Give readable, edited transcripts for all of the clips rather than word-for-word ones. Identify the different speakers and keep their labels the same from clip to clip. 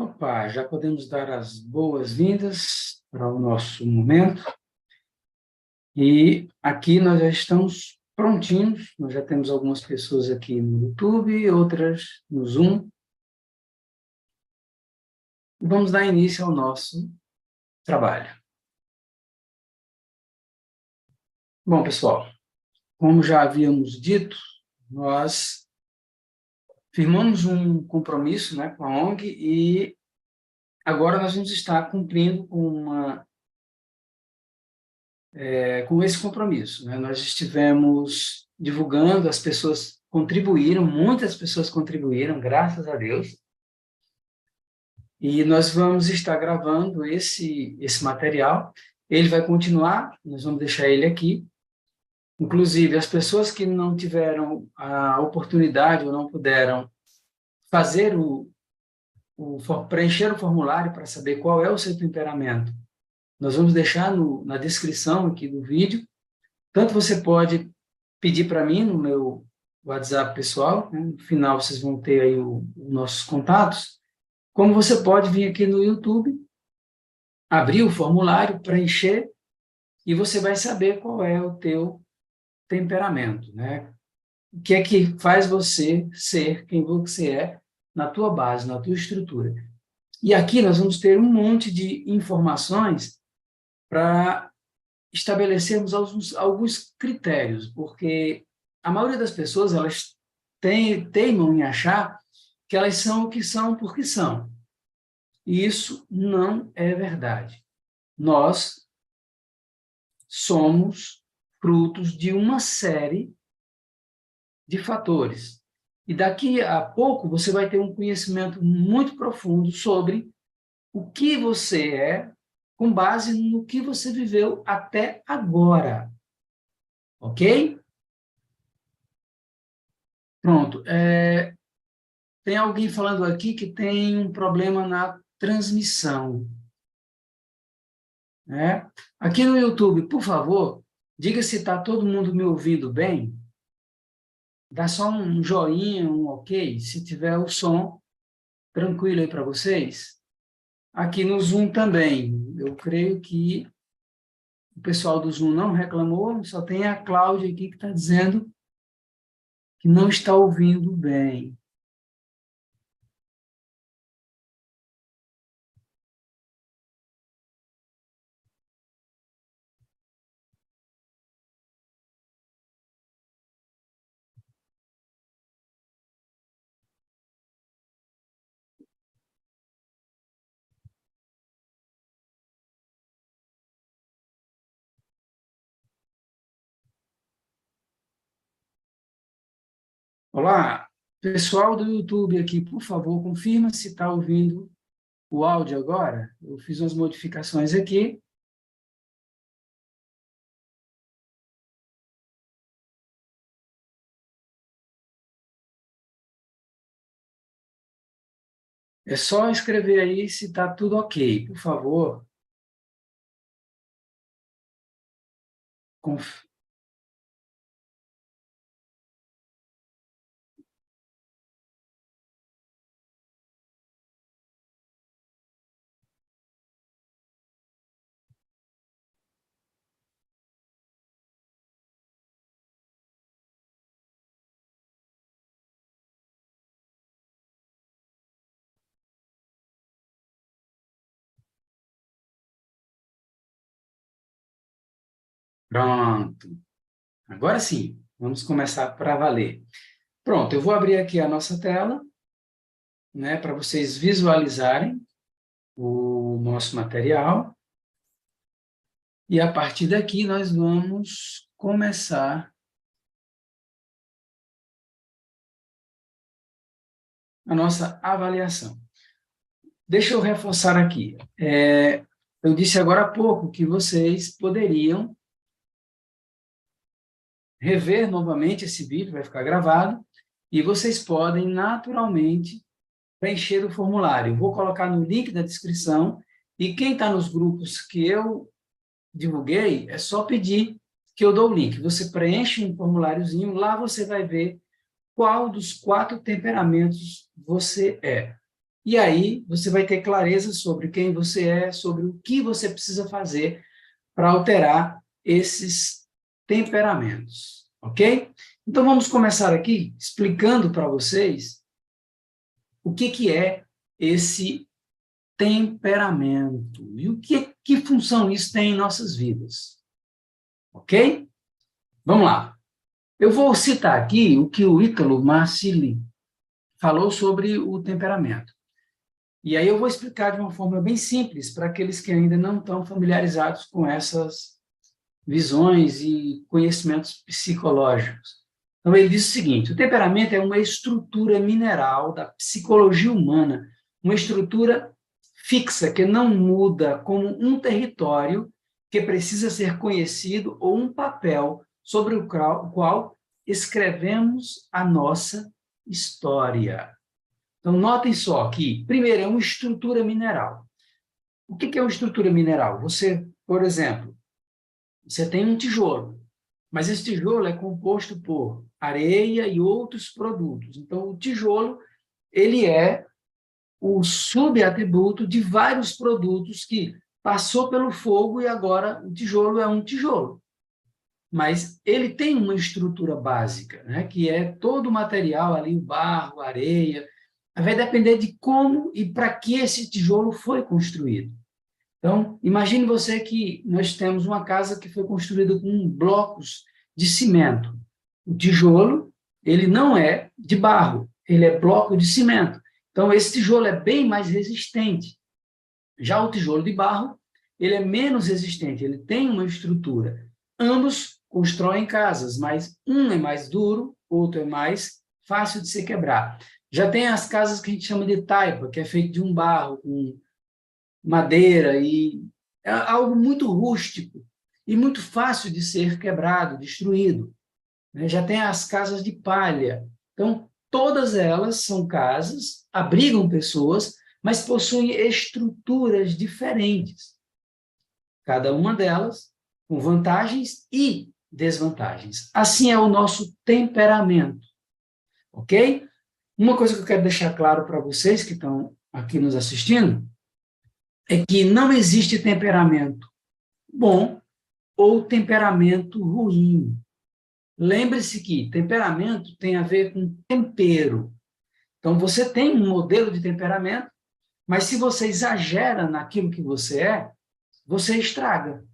Speaker 1: Opa, já podemos dar as boas-vindas para o nosso momento. E aqui nós já estamos prontinhos, nós já temos algumas pessoas aqui no YouTube, outras no Zoom. Vamos dar início ao nosso trabalho. Bom, pessoal, como já havíamos dito, nós firmamos um compromisso, com a ONG e agora nós vamos estar cumprindo com esse compromisso. Nós estivemos divulgando, as pessoas contribuíram, muitas pessoas contribuíram, graças a Deus, e nós vamos estar gravando esse material. Ele vai continuar, nós vamos deixar ele aqui. Inclusive, as pessoas que não tiveram a oportunidade ou não puderam fazer preencher o formulário para saber qual é o seu temperamento, nós vamos deixar na descrição aqui do vídeo. Tanto você pode pedir para mim no meu WhatsApp pessoal, no final vocês vão ter aí os nossos contatos, como você pode vir aqui no YouTube, abrir o formulário, preencher, e você vai saber qual é o teu temperamento, O que é que faz você ser quem você é na tua base, na tua estrutura. E aqui nós vamos ter um monte de informações para estabelecermos alguns critérios, porque a maioria das pessoas elas teimam em achar que elas são o que são porque são. E isso não é verdade. Nós somos frutos de uma série de fatores. E daqui a pouco você vai ter um conhecimento muito profundo sobre o que você é, com base no que você viveu até agora. Ok? Pronto. Tem alguém falando aqui que tem um problema na transmissão. Aqui no YouTube, por favor, diga se está todo mundo me ouvindo bem. Dá só um joinha, um ok, se tiver o som tranquilo aí para vocês. Aqui no Zoom também. Eu creio que o pessoal do Zoom não reclamou, só tem a Cláudia aqui que está dizendo que não está ouvindo bem. Olá, pessoal do YouTube aqui, por favor, confirma se está ouvindo o áudio agora. Eu fiz umas modificações aqui. É só escrever aí se está tudo ok, por favor. Pronto. Agora sim, vamos começar para valer. Pronto, eu vou abrir aqui a nossa tela, para vocês visualizarem o nosso material. E a partir daqui nós vamos começar a nossa avaliação. Deixa eu reforçar aqui. Eu disse agora há pouco que vocês poderiam rever novamente esse vídeo, vai ficar gravado, e vocês podem naturalmente preencher o formulário. Eu vou colocar no link da descrição, e quem está nos grupos que eu divulguei, é só pedir que eu dou o link. Você preenche um formuláriozinho, lá você vai ver qual dos 4 temperamentos você é. E aí você vai ter clareza sobre quem você é, sobre o que você precisa fazer para alterar esses temperamentos, ok? Então vamos começar aqui explicando para vocês o que é esse temperamento e que função isso tem em nossas vidas, ok? Vamos lá. Eu vou citar aqui o que o Ítalo Marcilli falou sobre o temperamento. E aí eu vou explicar de uma forma bem simples para aqueles que ainda não estão familiarizados com essas visões e conhecimentos psicológicos. Então ele diz o seguinte: o temperamento é uma estrutura mineral da psicologia humana, uma estrutura fixa que não muda, como um território que precisa ser conhecido ou um papel sobre o qual escrevemos a nossa história. Então, notem só que, primeiro, é uma estrutura mineral. O que é uma estrutura mineral? Você, por exemplo, você tem um tijolo, mas esse tijolo é composto por areia e outros produtos. Então, o tijolo, ele é o subatributo de vários produtos que passou pelo fogo e agora o tijolo é um tijolo. Mas ele tem uma estrutura básica, né, que é todo o material ali, o barro, a areia. Vai depender de como e para que esse tijolo foi construído. Então, imagine você que nós temos uma casa que foi construída com blocos de cimento. O tijolo, ele não é de barro, ele é bloco de cimento. Então, esse tijolo é bem mais resistente. Já o tijolo de barro, ele é menos resistente, ele tem uma estrutura. Ambos constroem casas, mas um é mais duro, outro é mais fácil de se quebrar. Já tem as casas que a gente chama de taipa, que é feito de um barro com madeira, e é algo muito rústico e muito fácil de ser quebrado, destruído. Já tem as casas de palha. Então, todas elas são casas, abrigam pessoas, mas possuem estruturas diferentes. Cada uma delas com vantagens e desvantagens. Assim é o nosso temperamento, ok? Uma coisa que eu quero deixar claro para vocês que estão aqui nos assistindo é que não existe temperamento bom ou temperamento ruim. Lembre-se que temperamento tem a ver com tempero. Então, você tem um modelo de temperamento, mas se você exagera naquilo que você estraga.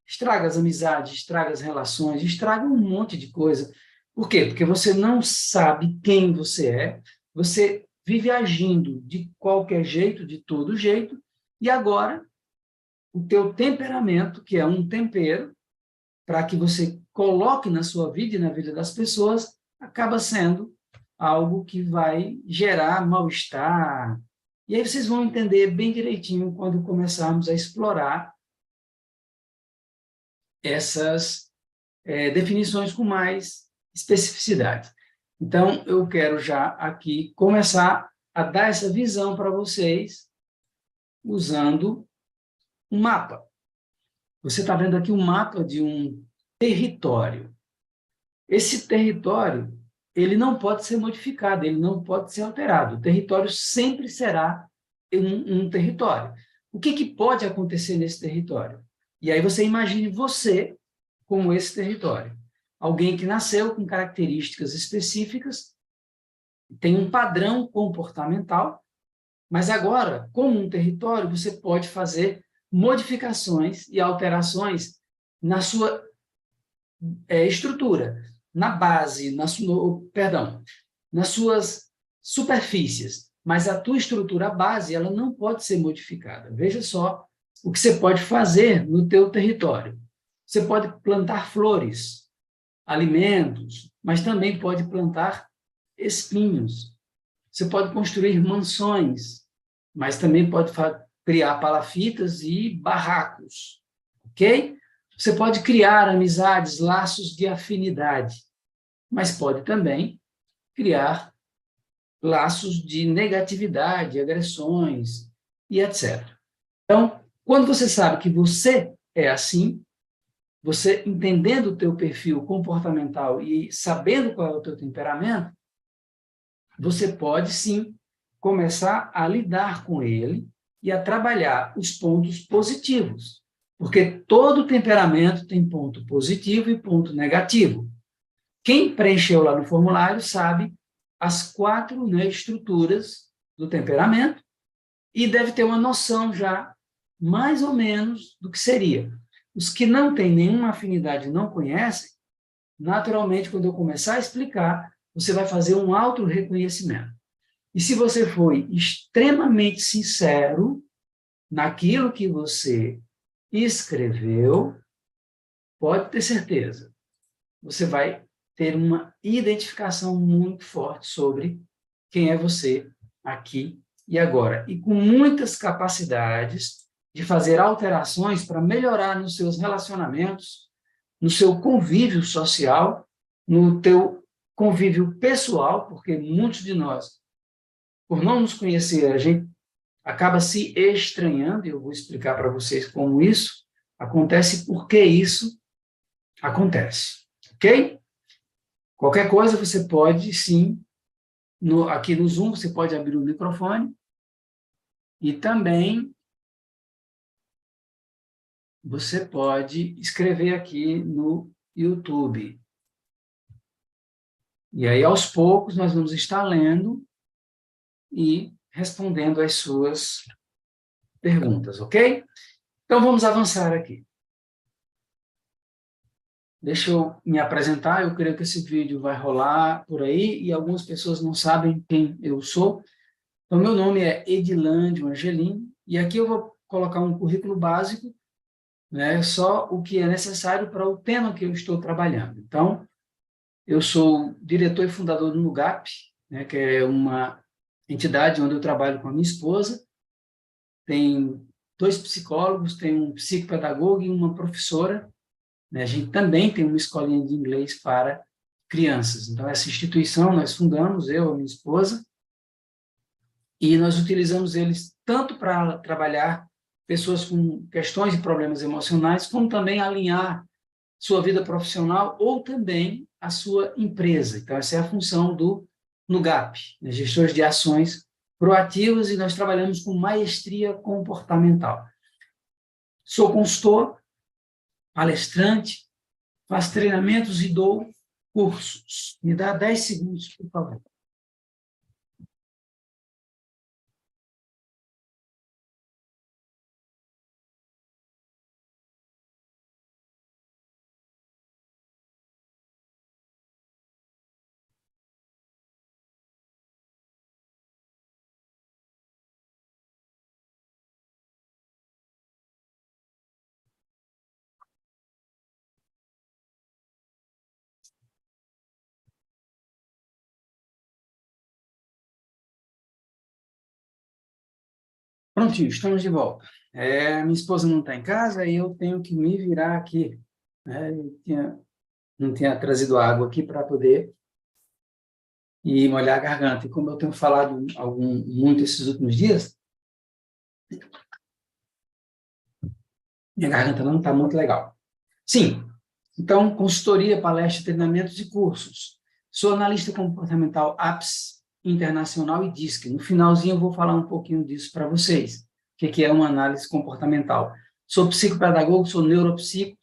Speaker 1: Estraga as amizades, estraga as relações, estraga um monte de coisa. Por quê? Porque você não sabe quem você é, você vive agindo de qualquer jeito, de todo jeito, e agora o teu temperamento, que é um tempero, para que você coloque na sua vida e na vida das pessoas, acaba sendo algo que vai gerar mal-estar. E aí vocês vão entender bem direitinho quando começarmos a explorar essas definições com mais especificidade. Então, eu quero já aqui começar a dar essa visão para vocês usando um mapa. Você está vendo aqui um mapa de um território. Esse território, ele não pode ser modificado, ele não pode ser alterado. O território sempre será um território. O que pode acontecer nesse território? E aí você imagine você como esse território. Alguém que nasceu com características específicas, tem um padrão comportamental, mas agora, como um território, você pode fazer modificações e alterações na sua estrutura, na base, nas suas superfícies. Mas a tua estrutura base, ela não pode ser modificada. Veja só o que você pode fazer no teu território. Você pode plantar flores, alimentos, mas também pode plantar espinhos. Você pode construir mansões, mas também pode criar palafitas e barracos, ok? Você pode criar amizades, laços de afinidade, mas pode também criar laços de negatividade, agressões e etc. Então, quando você sabe que você é assim, você entendendo o teu perfil comportamental e sabendo qual é o teu temperamento, você pode sim começar a lidar com ele e a trabalhar os pontos positivos, porque todo temperamento tem ponto positivo e ponto negativo. Quem preencheu lá no formulário sabe as 4, né, estruturas do temperamento e deve ter uma noção já, mais ou menos, do que seria. Os que não têm nenhuma afinidade e não conhecem, naturalmente, quando eu começar a explicar, você vai fazer um auto-reconhecimento. E se você foi extremamente sincero naquilo que você escreveu, pode ter certeza, você vai ter uma identificação muito forte sobre quem é você aqui e agora. E com muitas capacidades de fazer alterações para melhorar nos seus relacionamentos, no seu convívio social, no teu convívio pessoal, porque muitos de nós, por não nos conhecer, a gente acaba se estranhando, e eu vou explicar para vocês como isso acontece, por que isso acontece, ok? Qualquer coisa você pode, sim, aqui no Zoom, você pode abrir o microfone e também você pode escrever aqui no YouTube. E aí, aos poucos, nós vamos estar lendo e respondendo às suas perguntas, ok? Então, vamos avançar aqui. Deixa eu me apresentar, eu creio que esse vídeo vai rolar por aí e algumas pessoas não sabem quem eu sou. Então, meu nome é Edilândio Angelim e aqui eu vou colocar um currículo básico, né, só o que é necessário para o tema que eu estou trabalhando. Então, eu sou diretor e fundador do NUGAP, né, que é uma entidade onde eu trabalho com a minha esposa. Tem 2 psicólogos, tem um psicopedagogo e uma professora. A gente também tem uma escolinha de inglês para crianças. Então, essa instituição nós fundamos, eu e minha esposa, e nós utilizamos eles tanto para trabalhar pessoas com questões e problemas emocionais, como também alinhar sua vida profissional ou também a sua empresa. Então, essa é a função do NUGAP, né? Gestores de ações proativas, e nós trabalhamos com maestria comportamental. Sou consultor, palestrante, faço treinamentos e dou cursos. Me dá 10 segundos, por favor. Prontinho, estamos de volta. Minha esposa não está em casa e eu tenho que me virar aqui, né? Não tinha trazido água aqui para poder ir molhar a garganta. E como eu tenho falado muito esses últimos dias, minha garganta não está muito legal. Sim, então, consultoria, palestra, treinamentos e cursos. Sou analista comportamental APS Internacional e DISC. No finalzinho eu vou falar um pouquinho disso para vocês, o que é uma análise comportamental. Sou psicopedagogo, sou neuropsico,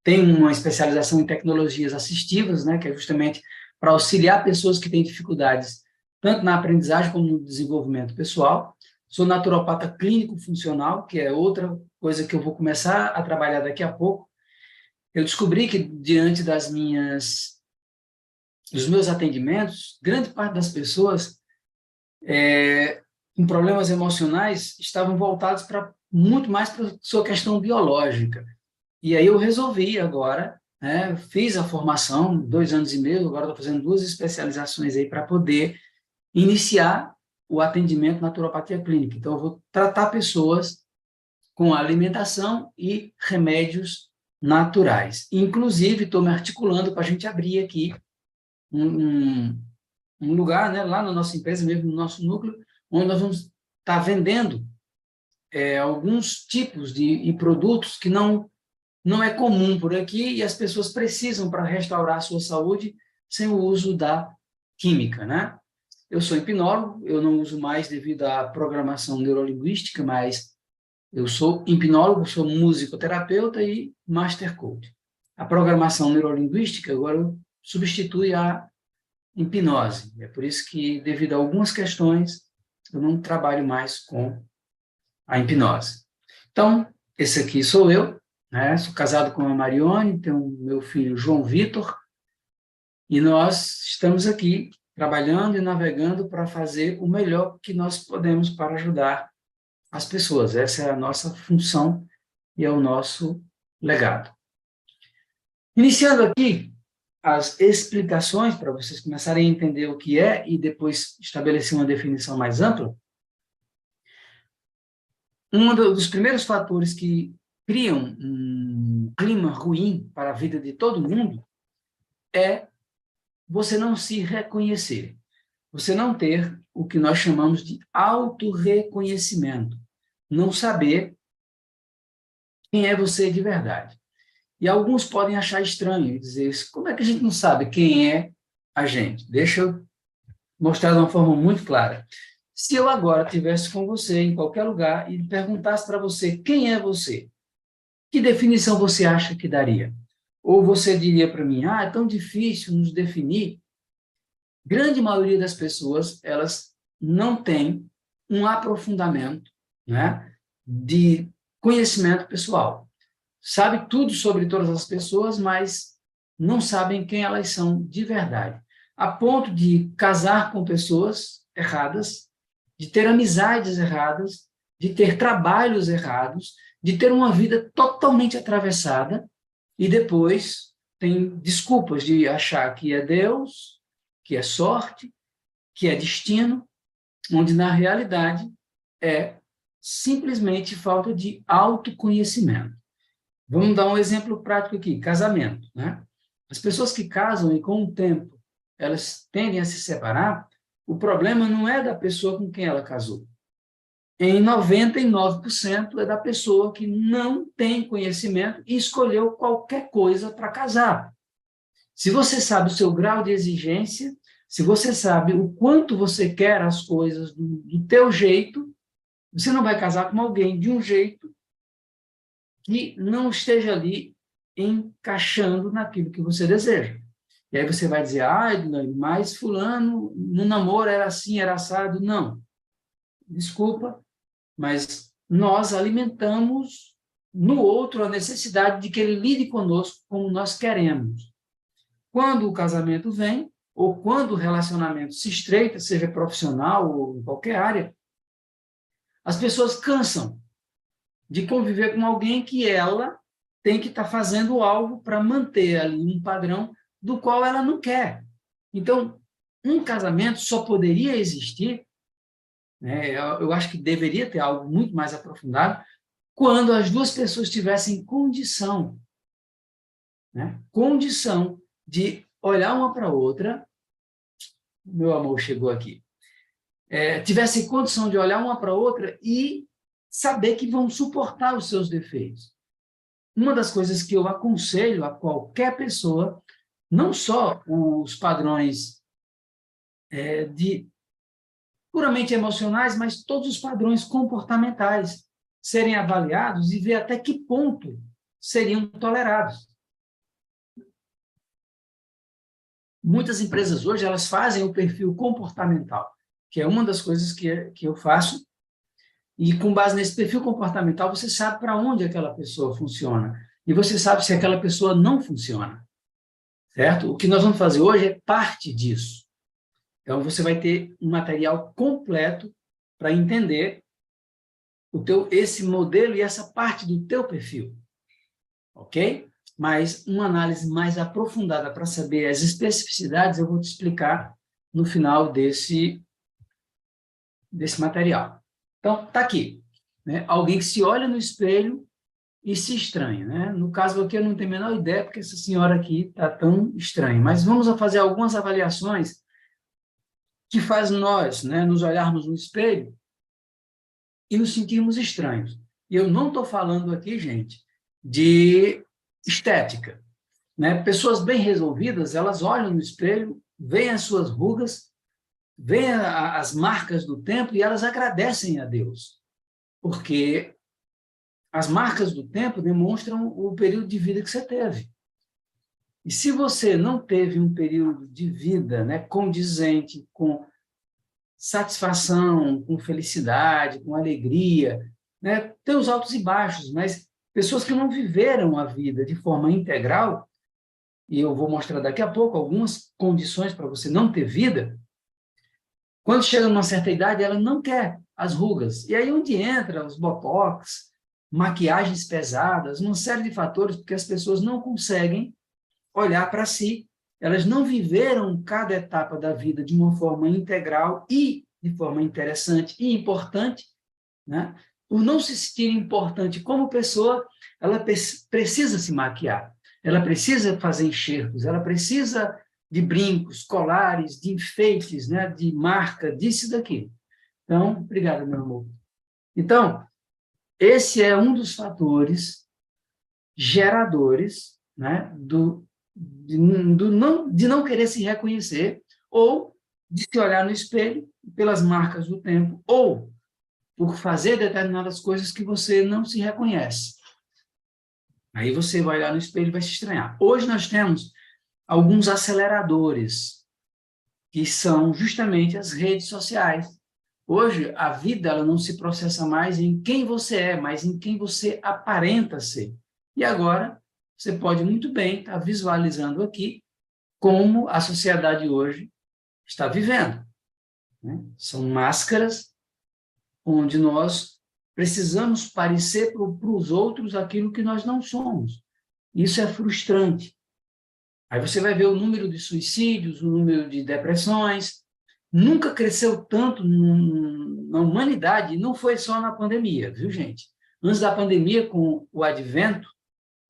Speaker 1: tenho uma especialização em tecnologias assistivas, né, que é justamente para auxiliar pessoas que têm dificuldades, tanto na aprendizagem como no desenvolvimento pessoal. Sou naturopata clínico funcional, que é outra coisa que eu vou começar a trabalhar daqui a pouco. Eu descobri que, diante dos meus atendimentos, grande parte das pessoas com problemas emocionais estavam voltados muito mais para a sua questão biológica. E aí eu resolvi agora, né, fiz a formação, 2 anos e meio, agora estou fazendo 2 especializações aí para poder iniciar o atendimento naturopatia clínica. Então, eu vou tratar pessoas com alimentação e remédios naturais. Inclusive, estou me articulando para a gente abrir aqui um lugar, né, lá na nossa empresa, mesmo no nosso núcleo, onde nós vamos estar vendendo alguns tipos de produtos que não é comum por aqui e as pessoas precisam para restaurar a sua saúde sem o uso da química, né? eu sou hipnólogo, eu não uso mais devido à programação neurolinguística, mas eu sou hipnólogo, sou musicoterapeuta e master coach. A programação neurolinguística agora substitui a hipnose. É por isso que, devido a algumas questões, eu não trabalho mais com a hipnose. Então, esse aqui sou eu, né? Sou casado com a Marione, tenho meu filho João Vitor, e nós estamos aqui trabalhando e navegando para fazer o melhor que nós podemos para ajudar as pessoas. Essa é a nossa função e é o nosso legado. Iniciando aqui as explicações para vocês começarem a entender o que é e depois estabelecer uma definição mais ampla. Um dos primeiros fatores que criam um clima ruim para a vida de todo mundo é você não se reconhecer, você não ter o que nós chamamos de autorreconhecimento, não saber quem é você de verdade. E alguns podem achar estranho e dizer, como é que a gente não sabe quem é a gente? Deixa eu mostrar de uma forma muito clara. Se eu agora estivesse com você em qualquer lugar e perguntasse para você quem é você, que definição você acha que daria? Ou você diria para mim, é tão difícil nos definir. Grande maioria das pessoas, elas não têm um aprofundamento, né, de conhecimento pessoal. Sabe tudo sobre todas as pessoas, mas não sabem quem elas são de verdade. A ponto de casar com pessoas erradas, de ter amizades erradas, de ter trabalhos errados, de ter uma vida totalmente atravessada e depois tem desculpas de achar que é Deus, que é sorte, que é destino, onde na realidade é simplesmente falta de autoconhecimento. Vamos dar um exemplo prático aqui, casamento, né? As pessoas que casam e com o tempo elas tendem a se separar, o problema não é da pessoa com quem ela casou. Em 99% é da pessoa que não tem conhecimento e escolheu qualquer coisa para casar. Se você sabe o seu grau de exigência, se você sabe o quanto você quer as coisas do teu jeito, você não vai casar com alguém de um jeito que não esteja ali encaixando naquilo que você deseja. E aí você vai dizer, mas fulano no namoro era assim, era assado. Não, desculpa, mas nós alimentamos no outro a necessidade de que ele lide conosco como nós queremos. Quando o casamento vem, ou quando o relacionamento se estreita, seja profissional ou em qualquer área, as pessoas cansam de conviver com alguém que ela tem que estar fazendo algo para manter ali um padrão do qual ela não quer. Então, um casamento só poderia existir, né, eu acho que deveria ter algo muito mais aprofundado, quando as duas pessoas tivessem condição, né, condição de olhar uma para a outra, meu amor chegou aqui, tivessem condição de olhar uma para a outra e saber que vão suportar os seus defeitos. Uma das coisas que eu aconselho a qualquer pessoa, não só os padrões de puramente emocionais, mas todos os padrões comportamentais serem avaliados e ver até que ponto seriam tolerados. Muitas empresas hoje elas fazem o perfil comportamental, que é uma das coisas que eu faço, e com base nesse perfil comportamental você sabe para onde aquela pessoa funciona e você sabe se aquela pessoa não funciona, certo? O que nós vamos fazer hoje é parte disso. Então, você vai ter um material completo para entender esse modelo e essa parte do teu perfil, ok? Mas uma análise mais aprofundada para saber as especificidades eu vou te explicar no final desse material. Então, está aqui, né? Alguém que se olha no espelho e se estranha, né? No caso aqui eu não tenho a menor ideia porque essa senhora aqui está tão estranha, mas vamos fazer algumas avaliações que faz nós, né, nos olharmos no espelho e nos sentirmos estranhos. E eu não estou falando aqui, gente, de estética, né? Pessoas bem resolvidas, elas olham no espelho, veem as suas rugas veem as marcas do tempo e elas agradecem a Deus, porque as marcas do tempo demonstram o período de vida que você teve. E se você não teve um período de vida, né, condizente, com satisfação, com felicidade, com alegria, né, tem os altos e baixos, mas pessoas que não viveram a vida de forma integral, e eu vou mostrar daqui a pouco algumas condições para você não ter vida, quando chega numa certa idade, ela não quer as rugas. E aí onde entra os botox, maquiagens pesadas, uma série de fatores, porque as pessoas não conseguem olhar para si. Elas não viveram cada etapa da vida de uma forma integral e de forma interessante e importante, né? Por não se sentir importante como pessoa, ela precisa se maquiar, ela precisa fazer enxertos, ela precisa de brincos, colares, de enfeites, né? De marca, disso e daquilo. Então, obrigado, meu amor. Então, esse é um dos fatores geradores, né, de não querer se reconhecer, ou de se olhar no espelho pelas marcas do tempo, ou por fazer determinadas coisas que você não se reconhece. Aí você vai olhar no espelho e vai se estranhar. Hoje nós temos alguns aceleradores, que são justamente as redes sociais. Hoje, a vida ela não se processa mais em quem você é, mas em quem você aparenta ser. E agora, você pode muito bem estar visualizando aqui como a sociedade hoje está vivendo, né? São máscaras onde nós precisamos parecer para os outros aquilo que nós não somos. Isso é frustrante. Aí você vai ver o número de suicídios, o número de depressões. Nunca cresceu tanto na humanidade, não foi só na pandemia, viu, gente? Antes da pandemia, com o advento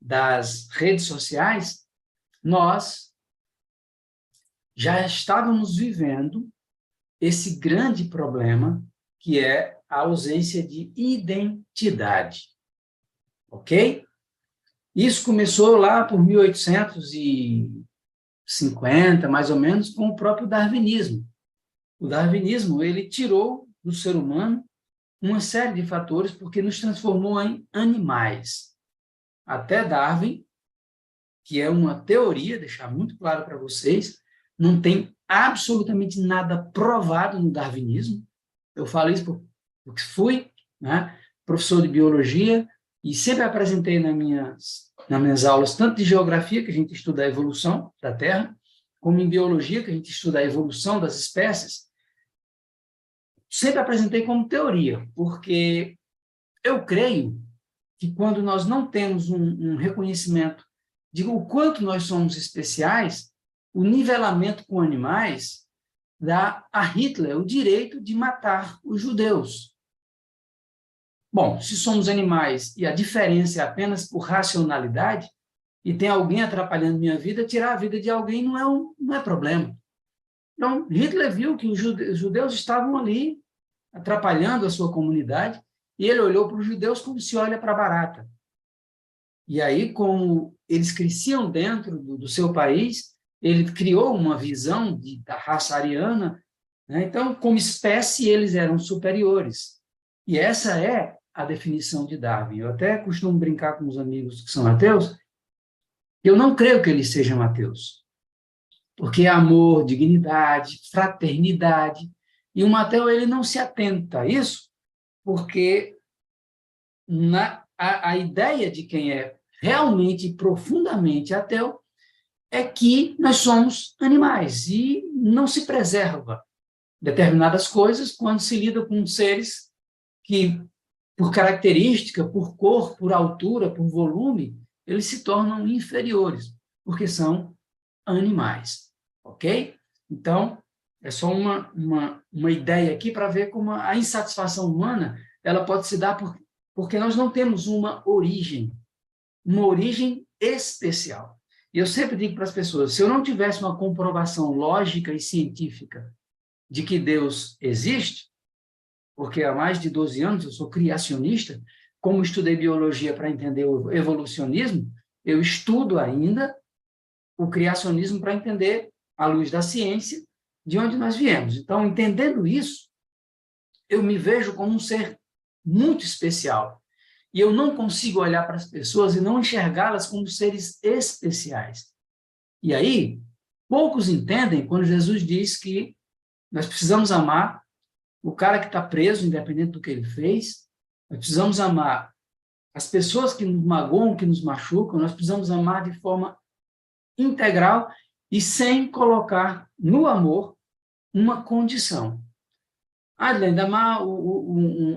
Speaker 1: das redes sociais, nós já estávamos vivendo esse grande problema, que é a ausência de identidade. Ok? Isso começou lá por 1850, mais ou menos, com o próprio darwinismo. O darwinismo, ele tirou do ser humano uma série de fatores porque nos transformou em animais. Até Darwin, que é uma teoria, deixar muito claro para vocês, não tem absolutamente nada provado no darwinismo. Eu falo isso porque fui, né, professor de biologia e sempre apresentei nas minhas aulas, tanto de geografia, que a gente estuda a evolução da Terra, como em biologia, que a gente estuda a evolução das espécies, sempre apresentei como teoria, porque eu creio que quando nós não temos um reconhecimento de o quanto nós somos especiais, o nivelamento com animais dá a Hitler o direito de matar os judeus. Bom, se somos animais e a diferença é apenas por racionalidade, e tem alguém atrapalhando minha vida, tirar a vida de alguém não é problema. Então, Hitler viu que os judeus estavam ali atrapalhando a sua comunidade, e ele olhou para os judeus como se olha para a barata. E aí, como eles cresciam dentro do seu país, ele criou uma visão da raça ariana, né? Então, como espécie, eles eram superiores. E essa é a definição de Darwin. Eu até costumo brincar com os amigos que são ateus, eu não creio que eles sejam ateus, porque é amor, dignidade, fraternidade, e um ateu ele não se atenta a isso, porque a ideia de quem é realmente profundamente ateu é que nós somos animais e não se preserva determinadas coisas quando se lida com seres que, por característica, por cor, por altura, por volume, eles se tornam inferiores, porque são animais, ok? Então, é só uma ideia aqui para ver como a insatisfação humana ela pode se dar porque nós não temos uma origem especial. E eu sempre digo para as pessoas, se eu não tivesse uma comprovação lógica e científica de que Deus existe, porque há mais de 12 anos eu sou criacionista, como estudei biologia para entender o evolucionismo, eu estudo ainda o criacionismo para entender, à luz da ciência, de onde nós viemos. Então, entendendo isso, eu me vejo como um ser muito especial. E eu não consigo olhar para as pessoas e não enxergá-las como seres especiais. E aí, poucos entendem quando Jesus diz que nós precisamos amar o cara que está preso, independente do que ele fez. Nós precisamos amar as pessoas que nos magoam, que nos machucam. Nós precisamos amar de forma integral e sem colocar no amor uma condição. Adelaide, amar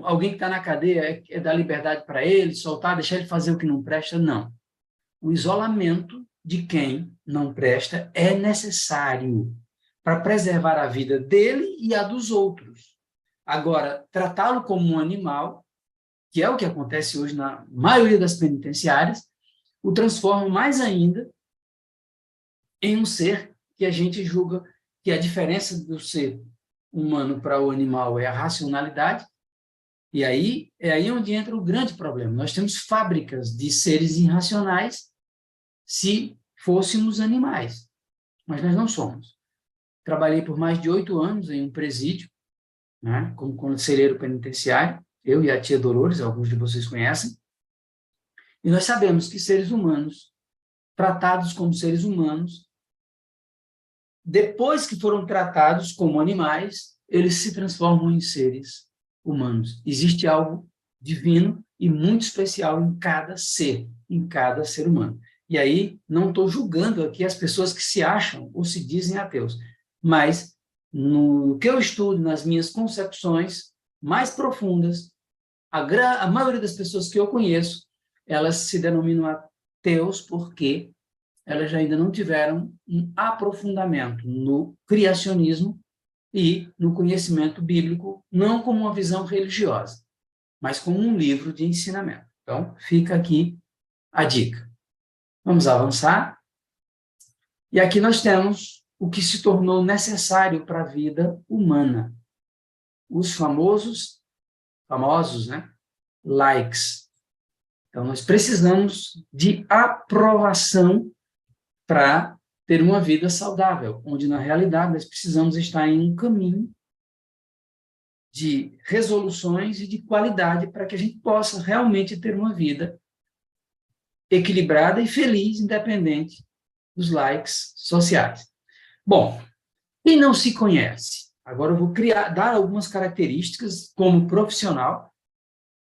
Speaker 1: alguém que está na cadeia é dar liberdade para ele, soltar, deixar ele fazer o que não presta? Não. O isolamento de quem não presta é necessário para preservar a vida dele e a dos outros. Agora, tratá-lo como um animal, que é o que acontece hoje na maioria das penitenciárias, o transforma mais ainda em um ser que a gente julga que a diferença do ser humano para o animal é a racionalidade, e aí é aí onde entra o grande problema. Nós temos fábricas de seres irracionais se fôssemos animais, mas nós não somos. Trabalhei por mais de 8 anos em um presídio, né, como conselheiro penitenciário, eu e a tia Dolores, alguns de vocês conhecem, e nós sabemos que seres humanos, tratados como seres humanos, depois que foram tratados como animais, eles se transformam em seres humanos. Existe algo divino e muito especial em cada ser humano. E aí, não estou julgando aqui as pessoas que se acham ou se dizem ateus, mas no que eu estudo, nas minhas concepções mais profundas, a maioria das pessoas que eu conheço, elas se denominam ateus porque elas ainda não tiveram um aprofundamento no criacionismo e no conhecimento bíblico, não como uma visão religiosa, mas como um livro de ensinamento. Então, fica aqui a dica. Vamos avançar. E aqui nós temos o que se tornou necessário para a vida humana. Os famosos, né? Likes. Então, nós precisamos de aprovação para ter uma vida saudável, onde, na realidade, nós precisamos estar em um caminho de resoluções e de qualidade para que a gente possa realmente ter uma vida equilibrada e feliz, independente dos likes sociais. Bom, quem não se conhece? Agora eu vou dar algumas características como profissional,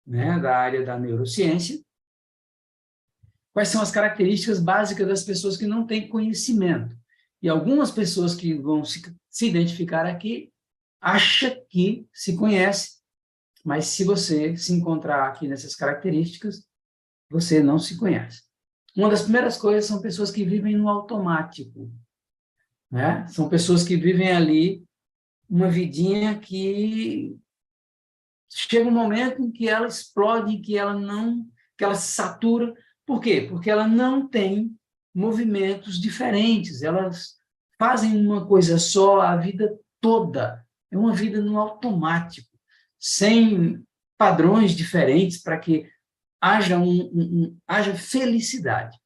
Speaker 1: né, da área da neurociência. Quais são as características básicas das pessoas que não têm conhecimento? E algumas pessoas que vão se identificar aqui acham que se conhece, mas se você se encontrar aqui nessas características, você não se conhece. Uma das primeiras coisas são pessoas que vivem no automático, né? São pessoas que vivem ali uma vidinha que chega um momento em que ela explode, que ela se satura. Por quê? Porque ela não tem movimentos diferentes, elas fazem uma coisa só a vida toda. É uma vida no automático, sem padrões diferentes para que haja felicidade.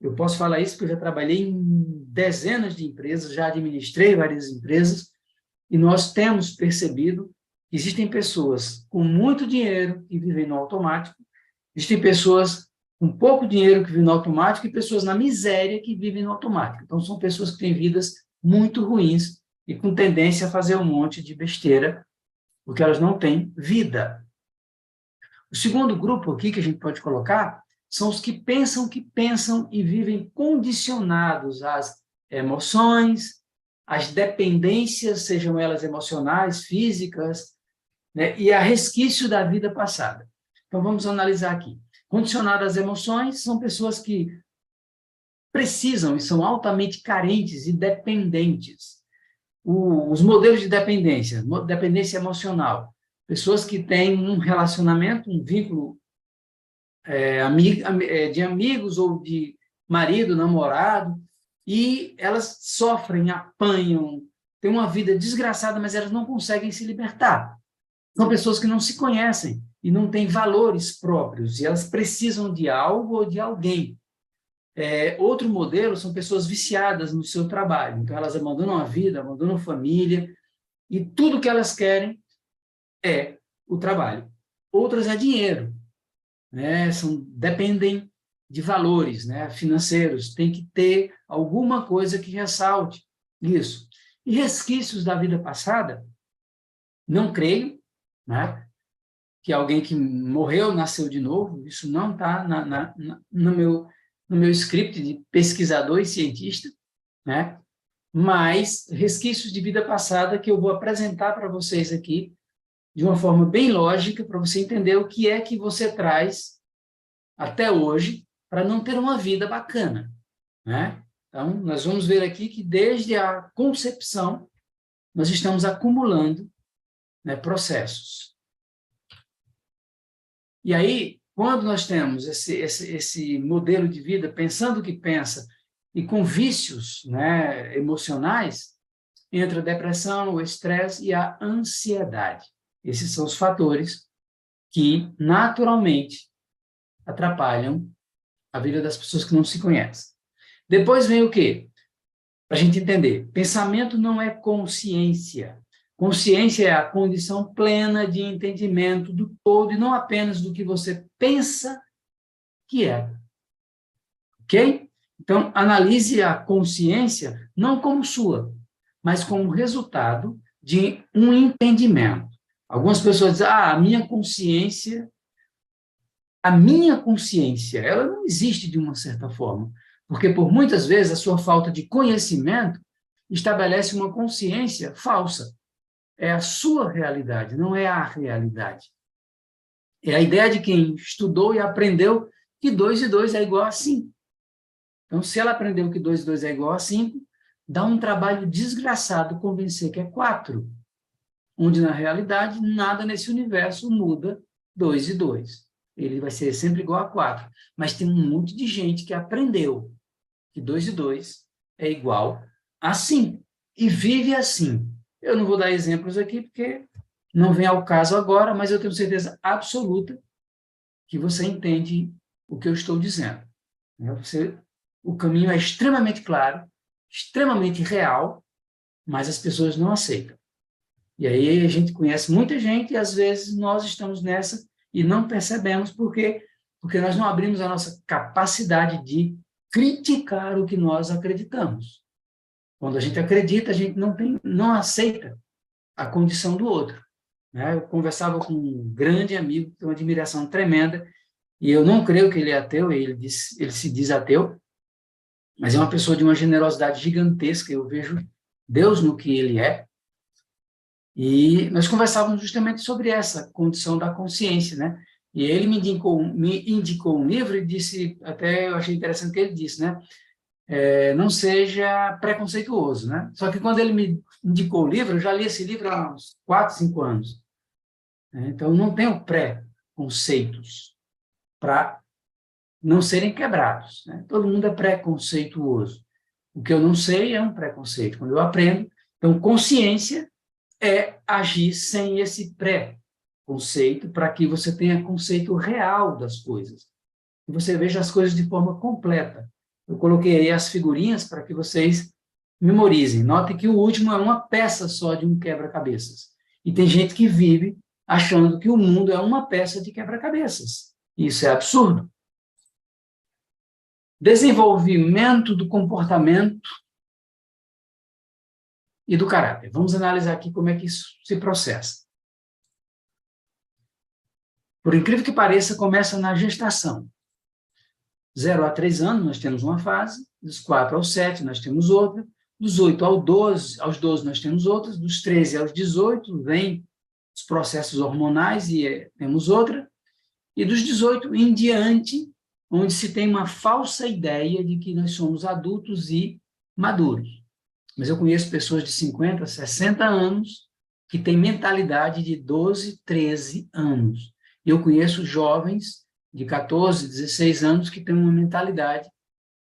Speaker 1: Eu posso falar isso porque eu já trabalhei em dezenas de empresas, já administrei várias empresas, e nós temos percebido que existem pessoas com muito dinheiro que vivem no automático, existem pessoas com pouco dinheiro que vivem no automático e pessoas na miséria que vivem no automático. Então, são pessoas que têm vidas muito ruins e com tendência a fazer um monte de besteira, porque elas não têm vida. O segundo grupo aqui que a gente pode colocar são os que pensam e vivem condicionados às emoções, às dependências, sejam elas emocionais, físicas, né, e a resquício da vida passada. Então, vamos analisar aqui. Condicionadas às emoções são pessoas que precisam e são altamente carentes e dependentes. Os modelos de dependência emocional, pessoas que têm um relacionamento, um vínculo de amigos ou de marido, namorado, e elas sofrem, apanham, têm uma vida desgraçada, mas elas não conseguem se libertar. São pessoas que não se conhecem e não têm valores próprios, e elas precisam de algo ou de alguém. Outro modelo são pessoas viciadas no seu trabalho. Então, elas abandonam a vida, abandonam a família, e tudo que elas querem é o trabalho. Outras é dinheiro, né? Dependem de valores, né, financeiros. Tem que ter alguma coisa que ressalte isso. E resquícios da vida passada, não creio, né, que alguém que morreu nasceu de novo. Isso não está no meu script de pesquisador e cientista, né? Mas resquícios de vida passada que eu vou apresentar para vocês aqui de uma forma bem lógica, para você entender o que é que você traz até hoje para não ter uma vida bacana, né? Então, nós vamos ver aqui que desde a concepção nós estamos acumulando, né, processos. E aí, quando nós temos esse modelo de vida, pensando o que pensa, e com vícios, né, emocionais, entra a depressão, o estresse e a ansiedade. Esses são os fatores que, naturalmente, atrapalham a vida das pessoas que não se conhecem. Depois vem o quê? Para a gente entender. Pensamento não é consciência. Consciência é a condição plena de entendimento do todo e não apenas do que você pensa que é. Ok? Então, analise a consciência não como sua, mas como resultado de um entendimento. Algumas pessoas dizem, a minha consciência, ela não existe de uma certa forma, porque por muitas vezes a sua falta de conhecimento estabelece uma consciência falsa. É a sua realidade, não é a realidade. É a ideia de quem estudou e aprendeu que 2 e 2 é igual a 5. Então, se ela aprendeu que 2 e 2 é igual a 5, dá um trabalho desgraçado convencer que é 4, onde, na realidade, nada nesse universo muda 2 e 2. Ele vai ser sempre igual a 4. Mas tem um monte de gente que aprendeu que 2 e 2 é igual a 5 e vive assim. Eu não vou dar exemplos aqui, porque não vem ao caso agora, mas eu tenho certeza absoluta que você entende o que eu estou dizendo. O caminho é extremamente claro, extremamente real, mas as pessoas não aceitam. E aí a gente conhece muita gente e, às vezes, nós estamos nessa e não percebemos porque nós não abrimos a nossa capacidade de criticar o que nós acreditamos. Quando a gente acredita, a gente não aceita a condição do outro, né? Eu conversava com um grande amigo, que tem uma admiração tremenda, e eu não creio que ele é ateu, ele se diz ateu, mas é uma pessoa de uma generosidade gigantesca. Eu vejo Deus no que ele é, e nós conversávamos justamente sobre essa condição da consciência, né? E ele me indicou um livro e disse, até eu achei interessante o que ele disse, né? Não seja preconceituoso, né? Só que quando ele me indicou o livro, eu já li esse livro há uns 4, 5 anos. Né? Então, não tenho preconceitos para não serem quebrados. Né? Todo mundo é preconceituoso. O que eu não sei é um preconceito. Quando eu aprendo, então, consciência é agir sem esse pré-conceito para que você tenha conceito real das coisas. E você veja as coisas de forma completa. Eu coloquei aí as figurinhas para que vocês memorizem. Note que o último é uma peça só de um quebra-cabeças. E tem gente que vive achando que o mundo é uma peça de quebra-cabeças. Isso é absurdo. Desenvolvimento do comportamento e do caráter. Vamos analisar aqui como é que isso se processa. Por incrível que pareça, começa na gestação. 0 a 3 anos, nós temos uma fase, dos 4 aos 7, nós temos outra, dos 8 aos 12, nós temos outras, dos 13 aos 18, vem os processos hormonais e temos outra, e dos 18 em diante, onde se tem uma falsa ideia de que nós somos adultos e maduros. Mas eu conheço pessoas de 50, 60 anos que têm mentalidade de 12, 13 anos. E eu conheço jovens de 14, 16 anos que têm uma mentalidade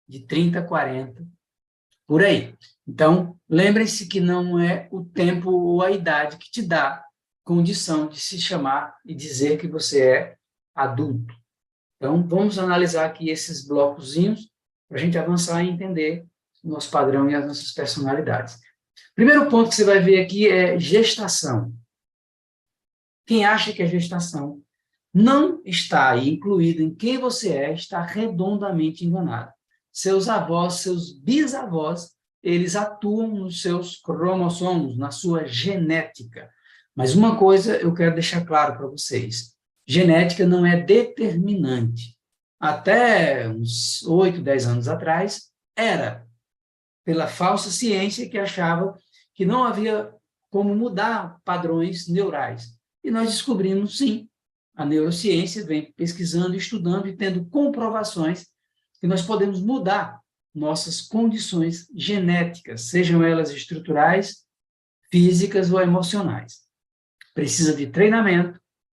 Speaker 1: de 30, 40, por aí. Então, lembrem-se que não é o tempo ou a idade que te dá condição de se chamar e dizer que você é adulto. Então, vamos analisar aqui esses blocozinhos para a gente avançar e entender o nosso padrão e as nossas personalidades. Primeiro ponto que você vai ver aqui é gestação. Quem acha que a gestação não está aí incluído em quem você é, está redondamente enganado. Seus avós, seus bisavós, eles atuam nos seus cromossomos, na sua genética. Mas uma coisa eu quero deixar claro para vocês: genética não é determinante. Até uns 8, 10 anos atrás, era pela falsa ciência que achava que não havia como mudar padrões neurais. E nós descobrimos, sim, a neurociência vem pesquisando, estudando e tendo comprovações que nós podemos mudar nossas condições genéticas, sejam elas estruturais, físicas ou emocionais. Precisa de treinamento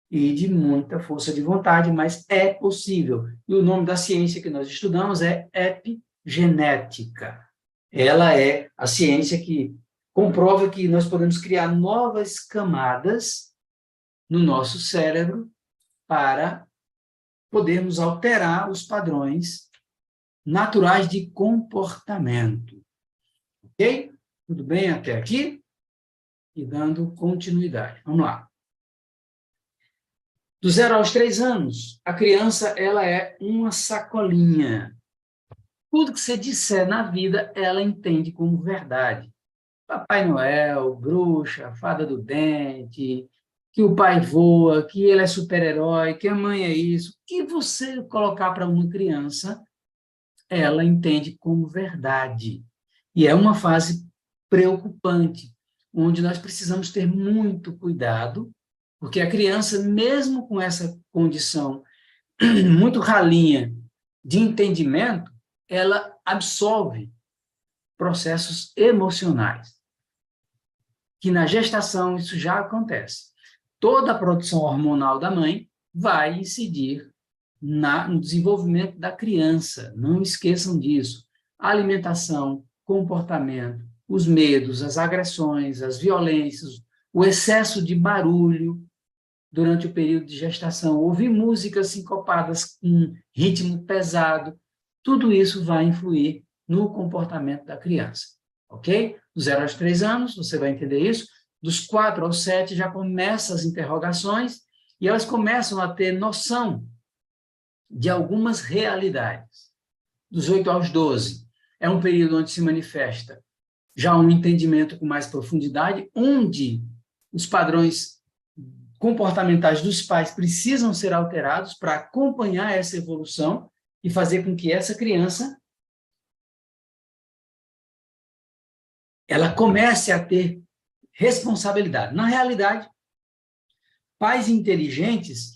Speaker 1: e de muita força de vontade, mas é possível. E o nome da ciência que nós estudamos é epigenética. Ela é a ciência que comprova que nós podemos criar novas camadas no nosso cérebro para podermos alterar os padrões naturais de comportamento. Ok? Tudo bem até aqui? E dando continuidade. Vamos lá. Do 0 aos 3 anos, a criança ela é uma sacolinha. Tudo que você disser na vida, ela entende como verdade. Papai Noel, bruxa, fada do dente, que o pai voa, que ele é super-herói, que a mãe é isso. O que você colocar para uma criança, ela entende como verdade. E é uma fase preocupante, onde nós precisamos ter muito cuidado, porque a criança, mesmo com essa condição muito ralinha de entendimento, ela absorve processos emocionais, que na gestação isso já acontece. Toda a produção hormonal da mãe vai incidir no desenvolvimento da criança. Não esqueçam disso. A alimentação, comportamento, os medos, as agressões, as violências, o excesso de barulho durante o período de gestação, ouvir músicas sincopadas com ritmo pesado, tudo isso vai influir no comportamento da criança, ok? Dos 0 aos 3 anos, você vai entender isso. Dos 4 aos 7 já começam as interrogações e elas começam a ter noção de algumas realidades. Dos 8 aos 12 é um período onde se manifesta já um entendimento com mais profundidade, onde os padrões comportamentais dos pais precisam ser alterados para acompanhar essa evolução e fazer com que essa criança ela comece a ter responsabilidade. Na realidade, pais inteligentes,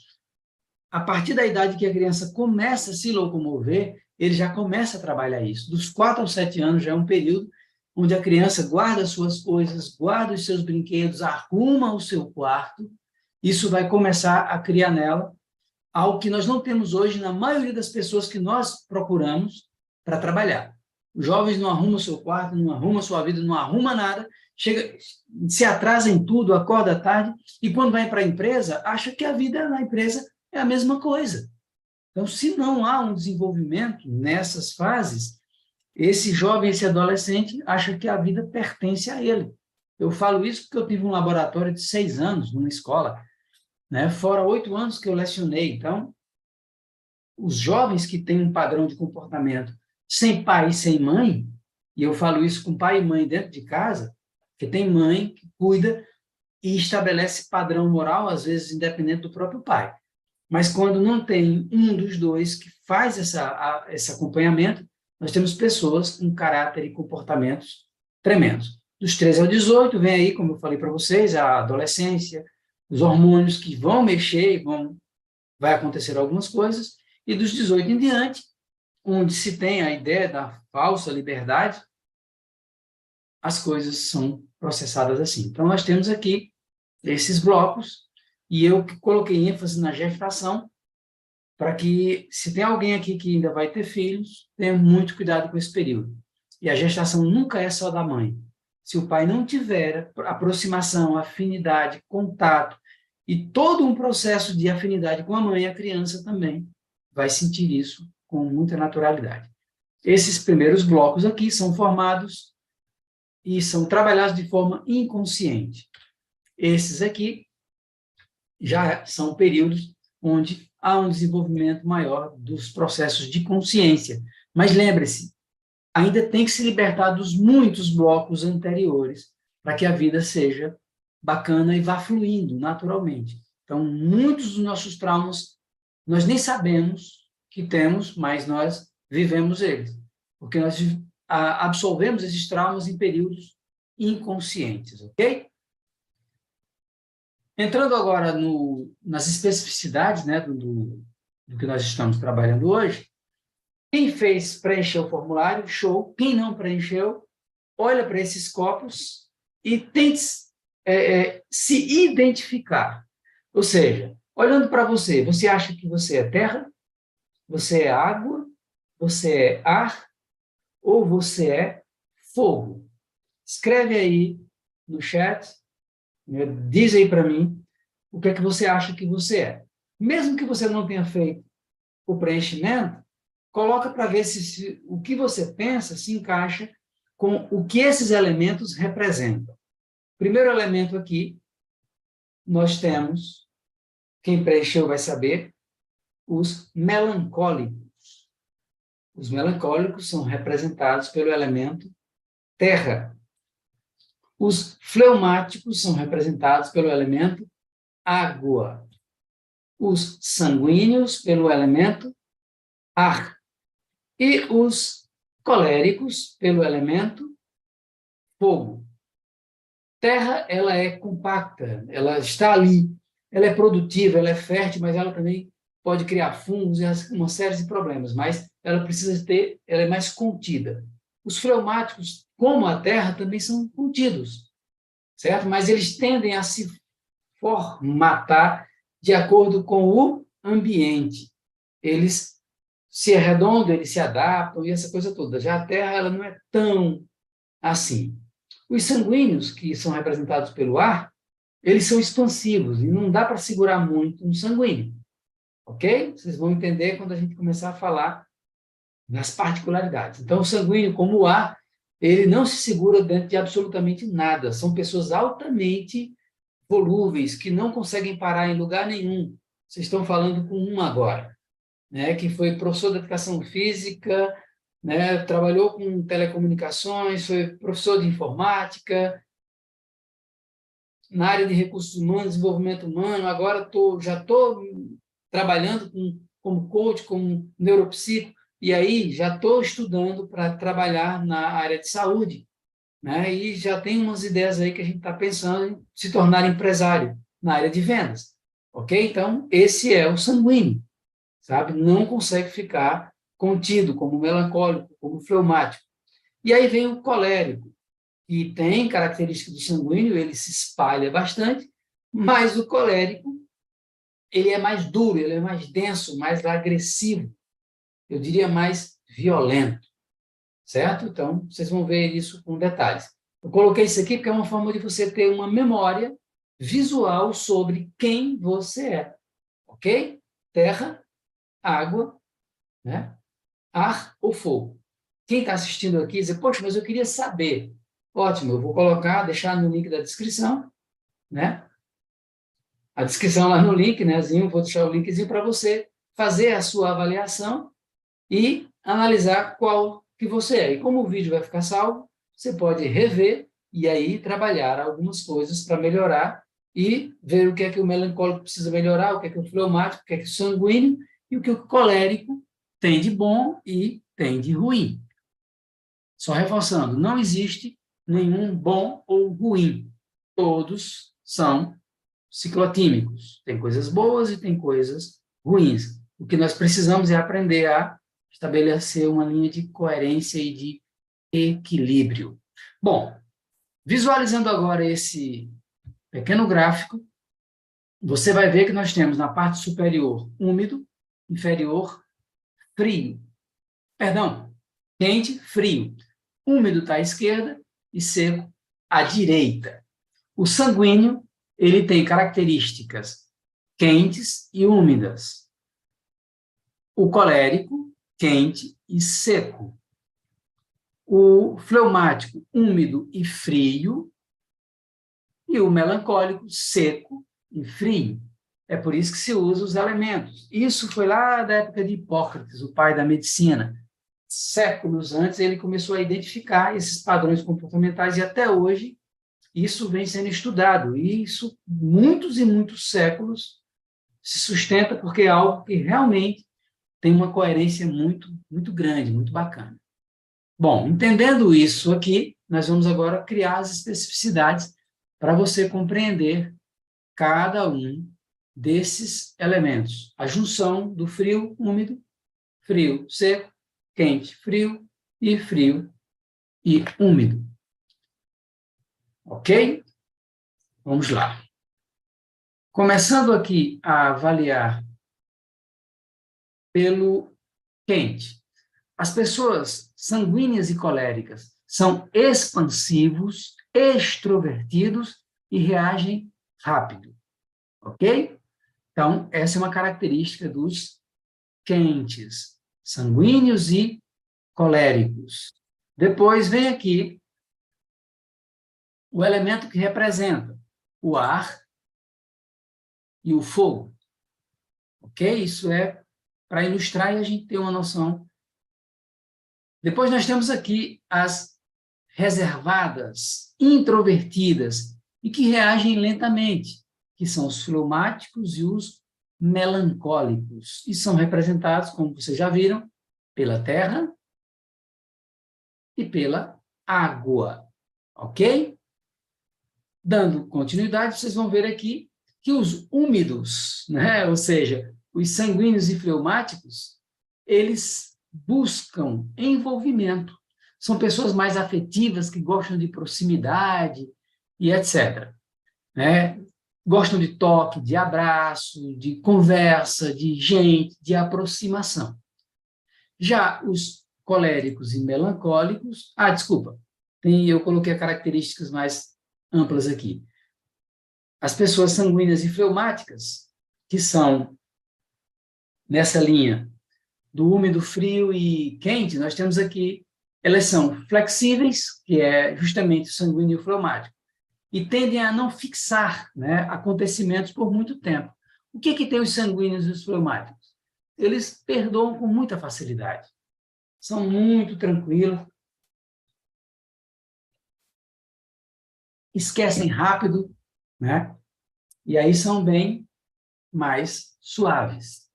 Speaker 1: a partir da idade que a criança começa a se locomover, ele já começa a trabalhar isso. Dos 4 aos 7 anos já é um período onde a criança guarda suas coisas, guarda os seus brinquedos, arruma o seu quarto. Isso vai começar a criar nela algo que nós não temos hoje na maioria das pessoas que nós procuramos para trabalhar. Os jovens não arrumam o seu quarto, não arrumam a sua vida, não arrumam nada, chega, se atrasa em tudo, acorda tarde, e quando vai para a empresa, acha que a vida na empresa é a mesma coisa. Então, se não há um desenvolvimento nessas fases, esse jovem, esse adolescente, acha que a vida pertence a ele. Eu falo isso porque eu tive um laboratório de 6 anos numa escola, né? Fora 8 anos que eu lecionei. Então, os jovens que têm um padrão de comportamento sem pai e sem mãe, e eu falo isso com pai e mãe dentro de casa, que tem mãe que cuida e estabelece padrão moral, às vezes independente do próprio pai. Mas quando não tem um dos dois que faz esse acompanhamento, nós temos pessoas com caráter e comportamentos tremendos. Dos 13 ao 18, vem aí, como eu falei para vocês, a adolescência, os hormônios que vão mexer, vai acontecer algumas coisas, e dos 18 em diante, onde se tem a ideia da falsa liberdade, as coisas são processadas assim. Então, nós temos aqui esses blocos, e eu coloquei ênfase na gestação, para que, se tem alguém aqui que ainda vai ter filhos, tenha muito cuidado com esse período. E a gestação nunca é só da mãe. Se o pai não tiver aproximação, afinidade, contato, e todo um processo de afinidade com a mãe, a criança também vai sentir isso com muita naturalidade. Esses primeiros blocos aqui são formados e são trabalhados de forma inconsciente. Esses aqui já são períodos onde há um desenvolvimento maior dos processos de consciência. Mas lembre-se, ainda tem que se libertar dos muitos blocos anteriores para que a vida seja bacana e vá fluindo naturalmente. Então, muitos dos nossos traumas nós nem sabemos que temos, mas nós vivemos eles, porque nós absorvemos esses traumas em períodos inconscientes, ok? Entrando agora nas especificidades, né, do que nós estamos trabalhando hoje, quem preencheu o formulário, show. Quem não preencheu, olha para esses copos e tente se identificar. Ou seja, olhando para você, você acha que você é terra? Você é água? Você é ar? Ou você é fogo? Escreve aí no chat, né, diz aí para mim o que é que você acha que você é. Mesmo que você não tenha feito o preenchimento, coloca para ver se o que você pensa se encaixa com o que esses elementos representam. Primeiro elemento aqui, nós temos, quem preencheu vai saber, os melancólicos. Os melancólicos são representados pelo elemento terra. Os fleumáticos são representados pelo elemento água. Os sanguíneos pelo elemento ar. E os coléricos pelo elemento fogo. Terra, ela é compacta, ela está ali, ela é produtiva, ela é fértil, mas ela também pode criar fungos e uma série de problemas, mas ela precisa ela é mais contida. Os fleumáticos, como a terra, também são contidos, certo? Mas eles tendem a se formatar de acordo com o ambiente. Eles, se é redondo, eles se adaptam e essa coisa toda. Já a terra, ela não é tão assim. Os sanguíneos, que são representados pelo ar, eles são expansivos e não dá para segurar muito um sanguíneo. Ok? Vocês vão entender quando a gente começar a falar nas particularidades. Então, o sanguíneo, como o ar, ele não se segura dentro de absolutamente nada. São pessoas altamente volúveis, que não conseguem parar em lugar nenhum. Vocês estão falando com um agora, né, que foi professor de educação física, né, trabalhou com telecomunicações, foi professor de informática, na área de recursos humanos, desenvolvimento humano, agora já estou trabalhando como coach, como neuropsico, e aí já estou estudando para trabalhar na área de saúde, né, e já tem umas ideias aí que a gente está pensando em se tornar empresário na área de vendas, ok? Então, esse é o sanguíneo, sabe? Não consegue ficar contido como melancólico, como fleumático. E aí vem o colérico, que tem característica do sanguíneo, ele se espalha bastante, mas o colérico, ele é mais duro, ele é mais denso, mais agressivo, eu diria mais violento, certo? Então, vocês vão ver isso com detalhes. Eu coloquei isso aqui porque é uma forma de você ter uma memória visual sobre quem você é, ok? Terra, água, né? Ar ou fogo. Quem está assistindo aqui diz, poxa, mas eu queria saber. Ótimo, eu vou deixar no link da descrição, né? A descrição lá no link, né? Vou deixar o linkzinho para você fazer a sua avaliação e analisar qual que você é. E como o vídeo vai ficar salvo, você pode rever e aí trabalhar algumas coisas para melhorar e ver o que é que o melancólico precisa melhorar, o que é que o fleumático, o que é que o sanguíneo e o que o colérico tem de bom e tem de ruim. Só reforçando, não existe nenhum bom ou ruim. Todos são ciclotímicos. Tem coisas boas e tem coisas ruins. O que nós precisamos é aprender a estabelecer uma linha de coerência e de equilíbrio. Bom, visualizando agora esse pequeno gráfico, você vai ver que nós temos na parte superior úmido, inferior frio. Perdão, quente, frio. Úmido está à esquerda e seco à direita. O sanguíneo, ele tem características quentes e úmidas. O colérico, quente e seco. o fleumático, úmido e frio, e o melancólico, seco e frio. É por isso que se usa os elementos. Isso foi lá da época de Hipócrates, o pai da medicina. Séculos antes, ele começou a identificar esses padrões comportamentais e até hoje isso vem sendo estudado. E isso, muitos e muitos séculos, se sustenta porque é algo que realmente tem uma coerência muito, muito grande, muito bacana. Bom, entendendo isso aqui, nós vamos agora criar as especificidades para você compreender cada um desses elementos. A junção do frio, úmido, frio, seco, quente, frio e úmido. Ok? Vamos lá. Começando aqui a avaliar pelo quente. As pessoas sanguíneas e coléricas são expansivos, extrovertidos e reagem rápido. Ok? Então, essa é uma característica dos quentes, sanguíneos e coléricos. Depois vem aqui o elemento que representa o ar e o fogo. Ok? Isso é para ilustrar e a gente ter uma noção. Depois nós temos aqui as reservadas, introvertidas e que reagem lentamente, que são os fleumáticos e os melancólicos, e são representados, como vocês já viram, pela terra e pela água, ok? Dando continuidade, vocês vão ver aqui que os úmidos, né, ou seja, os sanguíneos e fleumáticos, eles buscam envolvimento. São pessoas mais afetivas, que gostam de proximidade e etc. Né? Gostam de toque, de abraço, de conversa, de gente, de aproximação. Já os coléricos e melancólicos... desculpa, eu coloquei características mais amplas aqui. As pessoas sanguíneas e fleumáticas, que são nessa linha do úmido, frio e quente, nós temos aqui, elas são flexíveis, que é justamente o sanguíneo e o fleumático, e tendem a não fixar, né, acontecimentos por muito tempo. O que tem os sanguíneos e os fleumáticos? Eles perdoam com muita facilidade. São muito tranquilos, esquecem rápido, né? E aí são bem mais suaves.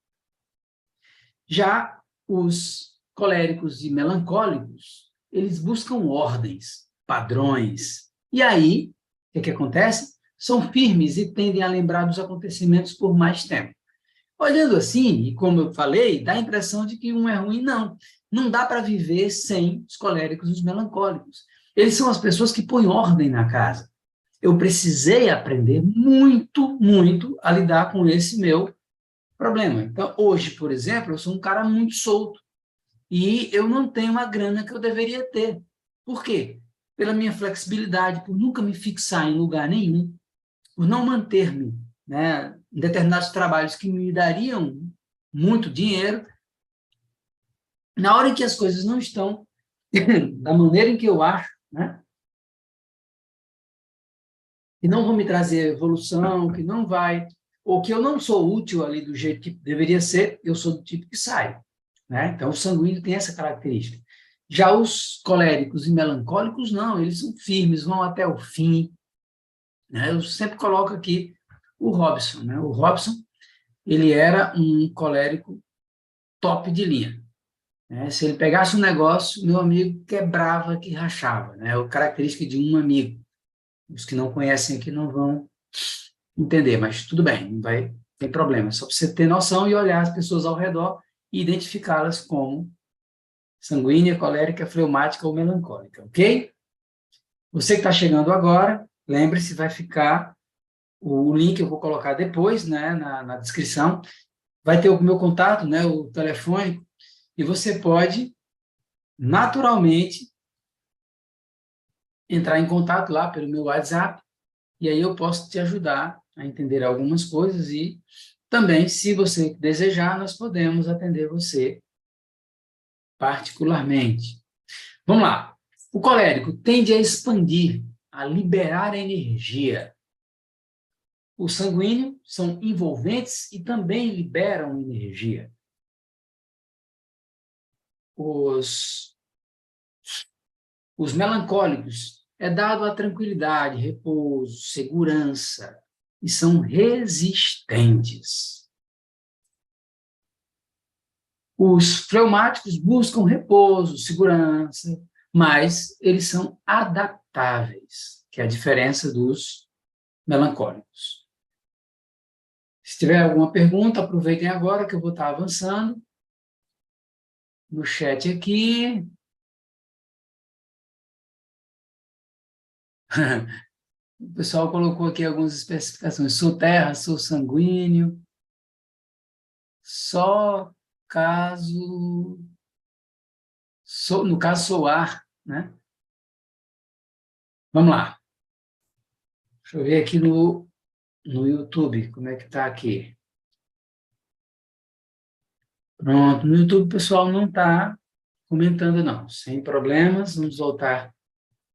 Speaker 1: Já os coléricos e melancólicos, eles buscam ordens, padrões. E aí, o que acontece? São firmes e tendem a lembrar dos acontecimentos por mais tempo. Olhando assim, e como eu falei, dá a impressão de que um é ruim. Não, não dá para viver sem os coléricos e os melancólicos. Eles são as pessoas que põem ordem na casa. Eu precisei aprender muito, muito a lidar com esse meu problema. Então, hoje, por exemplo, eu sou um cara muito solto e eu não tenho a grana que eu deveria ter. Por quê? Pela minha flexibilidade, por nunca me fixar em lugar nenhum, por não manter-me, né, em determinados trabalhos que me dariam muito dinheiro. Na hora em que as coisas não estão da maneira em que eu acho, né, que não vão me trazer evolução, que não vai, ou que eu não sou útil ali do jeito que deveria ser, eu sou do tipo que sai. Né? Então, o sanguíneo tem essa característica. Já os coléricos e melancólicos, não, eles são firmes, vão até o fim. Né? Eu sempre coloco aqui o Robson. Né? O Robson, ele era um colérico top de linha. Né? Se ele pegasse um negócio, meu amigo quebrava, que rachava. Né? A característica de um amigo. Os que não conhecem aqui não vão entender, mas tudo bem, não vai ter problema. Só para você ter noção e olhar as pessoas ao redor e identificá-las como sanguínea, colérica, fleumática ou melancólica, ok? Você que está chegando agora, lembre-se, vai ficar o link, eu vou colocar depois, né, na descrição, vai ter o meu contato, né, o telefone, e você pode, naturalmente, entrar em contato lá pelo meu WhatsApp, e aí eu posso te ajudar a entender algumas coisas e também, se você desejar, nós podemos atender você particularmente. Vamos lá. O colérico tende a expandir, a liberar energia. Os sanguíneos são envolventes e também liberam energia. Os melancólicos é dado a tranquilidade, repouso, segurança e são resistentes. Os fleumáticos buscam repouso, segurança, mas eles são adaptáveis, que é a diferença dos melancólicos. Se tiver alguma pergunta, aproveitem agora que eu vou estar avançando no chat aqui. O pessoal colocou aqui algumas especificações. Sou terra, sou sanguíneo. Só caso... no caso, sou ar, né? Vamos lá. Deixa eu ver aqui no YouTube, como é que está aqui. Pronto, no YouTube o pessoal não está comentando, não. Sem problemas, vamos voltar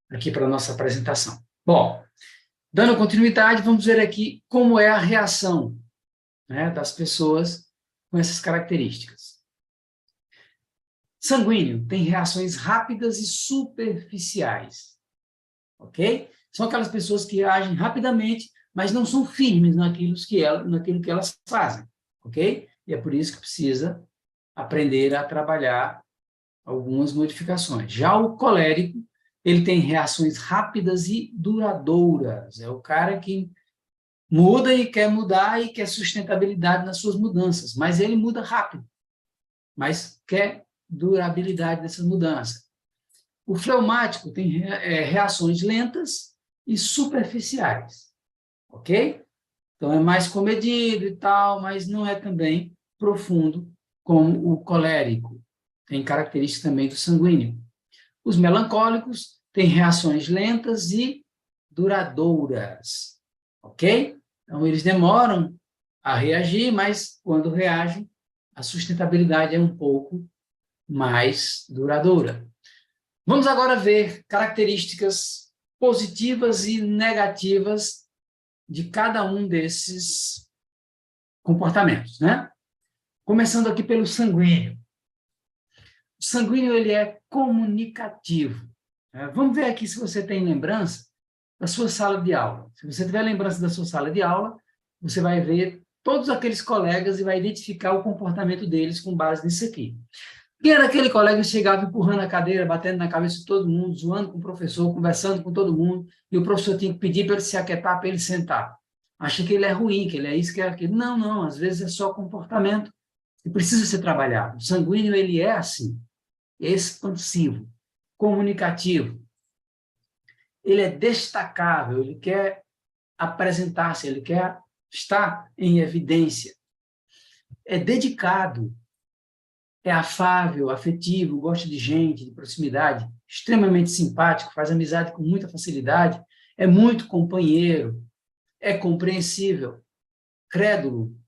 Speaker 1: aqui para a nossa apresentação. Bom, dando continuidade, vamos ver aqui como é a reação, né, das pessoas com essas características. Sanguíneo tem reações rápidas e superficiais, ok? São aquelas pessoas que agem rapidamente, mas não são firmes naquilo que elas fazem, ok? E é por isso que precisa aprender a trabalhar algumas modificações. Já o colérico, ele tem reações rápidas e duradouras. É o cara que muda e quer mudar e quer sustentabilidade nas suas mudanças, mas ele muda rápido, mas quer durabilidade dessas mudanças. O fleumático tem reações lentas e superficiais, ok? Então, é mais comedido e tal, mas não é também profundo como o colérico. Tem características também do sanguíneo. Os melancólicos têm reações lentas e duradouras, ok? Então, eles demoram a reagir, mas quando reagem, a sustentabilidade é um pouco mais duradoura. Vamos agora ver características positivas e negativas de cada um desses comportamentos, né? Começando aqui pelo sanguíneo. O sanguíneo, ele é comunicativo. Vamos ver aqui se você tem lembrança da sua sala de aula. Se você tiver lembrança da sua sala de aula, você vai ver todos aqueles colegas e vai identificar o comportamento deles com base nisso aqui. Quem era aquele colega que chegava empurrando a cadeira, batendo na cabeça de todo mundo, zoando com o professor, conversando com todo mundo, e o professor tinha que pedir para ele se aquietar, para ele sentar. Acha que ele é ruim, que ele é isso, que é aquilo. Não, não, às vezes é só comportamento que precisa ser trabalhado. O sanguíneo, ele é assim, expansivo, comunicativo. Ele é destacável, ele quer apresentar-se, ele quer estar em evidência. É dedicado, é afável, afetivo, gosta de gente, de proximidade, extremamente simpático, faz amizade com muita facilidade, é muito companheiro, é compreensível, crédulo,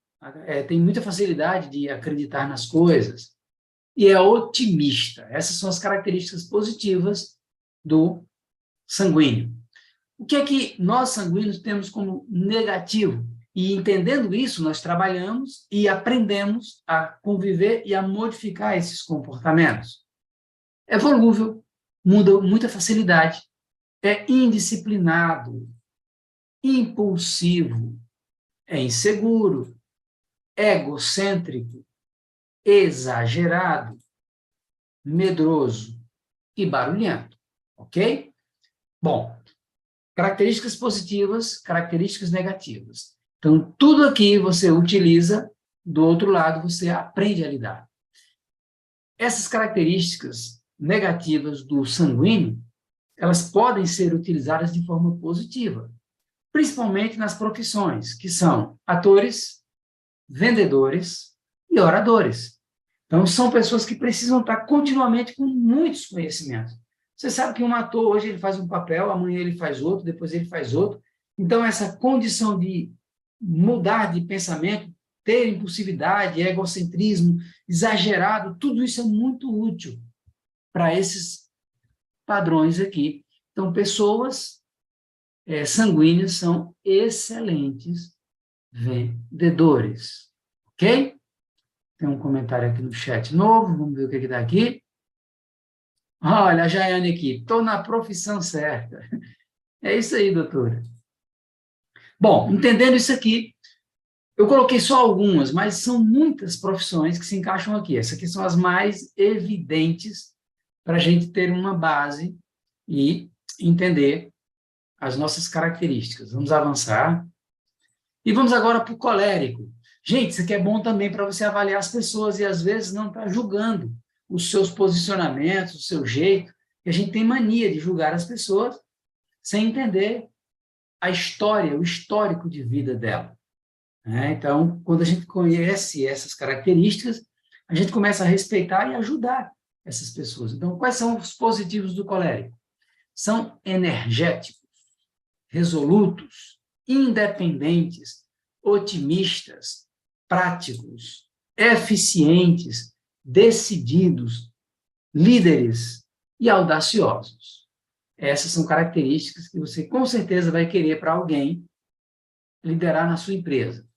Speaker 1: tem muita facilidade de acreditar nas coisas e é otimista. Essas são as características positivas do sanguíneo. O que é que nós sanguíneos temos como negativo? E entendendo isso, nós trabalhamos e aprendemos a conviver e a modificar esses comportamentos. É volúvel, muda muita facilidade, é indisciplinado, impulsivo, é inseguro, egocêntrico, exagerado, medroso e barulhento, ok? Bom, características positivas, características negativas. Então, tudo aqui você utiliza, do outro lado você aprende a lidar. Essas características negativas do sanguíneo, elas podem ser utilizadas de forma positiva, principalmente nas profissões, que são atores, vendedores e oradores. Então, são pessoas que precisam estar continuamente com muitos conhecimentos. Você sabe que um ator, hoje ele faz um papel, amanhã ele faz outro, depois ele faz outro. Então, essa condição de mudar de pensamento, ter impulsividade, egocentrismo, exagerado, tudo isso é muito útil para esses padrões aqui. Então, pessoas sanguíneas são excelentes vendedores, ok? Tem um comentário aqui no chat novo, vamos ver o que está aqui. Olha, a Jaiane aqui, estou na profissão certa. É isso aí, doutora. Bom, entendendo isso aqui, eu coloquei só algumas, mas são muitas profissões que se encaixam aqui. Essas aqui são as mais evidentes para a gente ter uma base e entender as nossas características. Vamos avançar. E vamos agora para o colérico. Gente, isso aqui é bom também para você avaliar as pessoas e, às vezes, não estar julgando os seus posicionamentos, o seu jeito. E a gente tem mania de julgar as pessoas sem entender a história, o histórico de vida dela. Então, quando a gente conhece essas características, a gente começa a respeitar e ajudar essas pessoas. Então, quais são os positivos do colérico? São energéticos, resolutos, independentes, otimistas, práticos, eficientes, decididos, líderes e audaciosos. Essas são características que você com certeza vai querer para alguém liderar na sua empresa.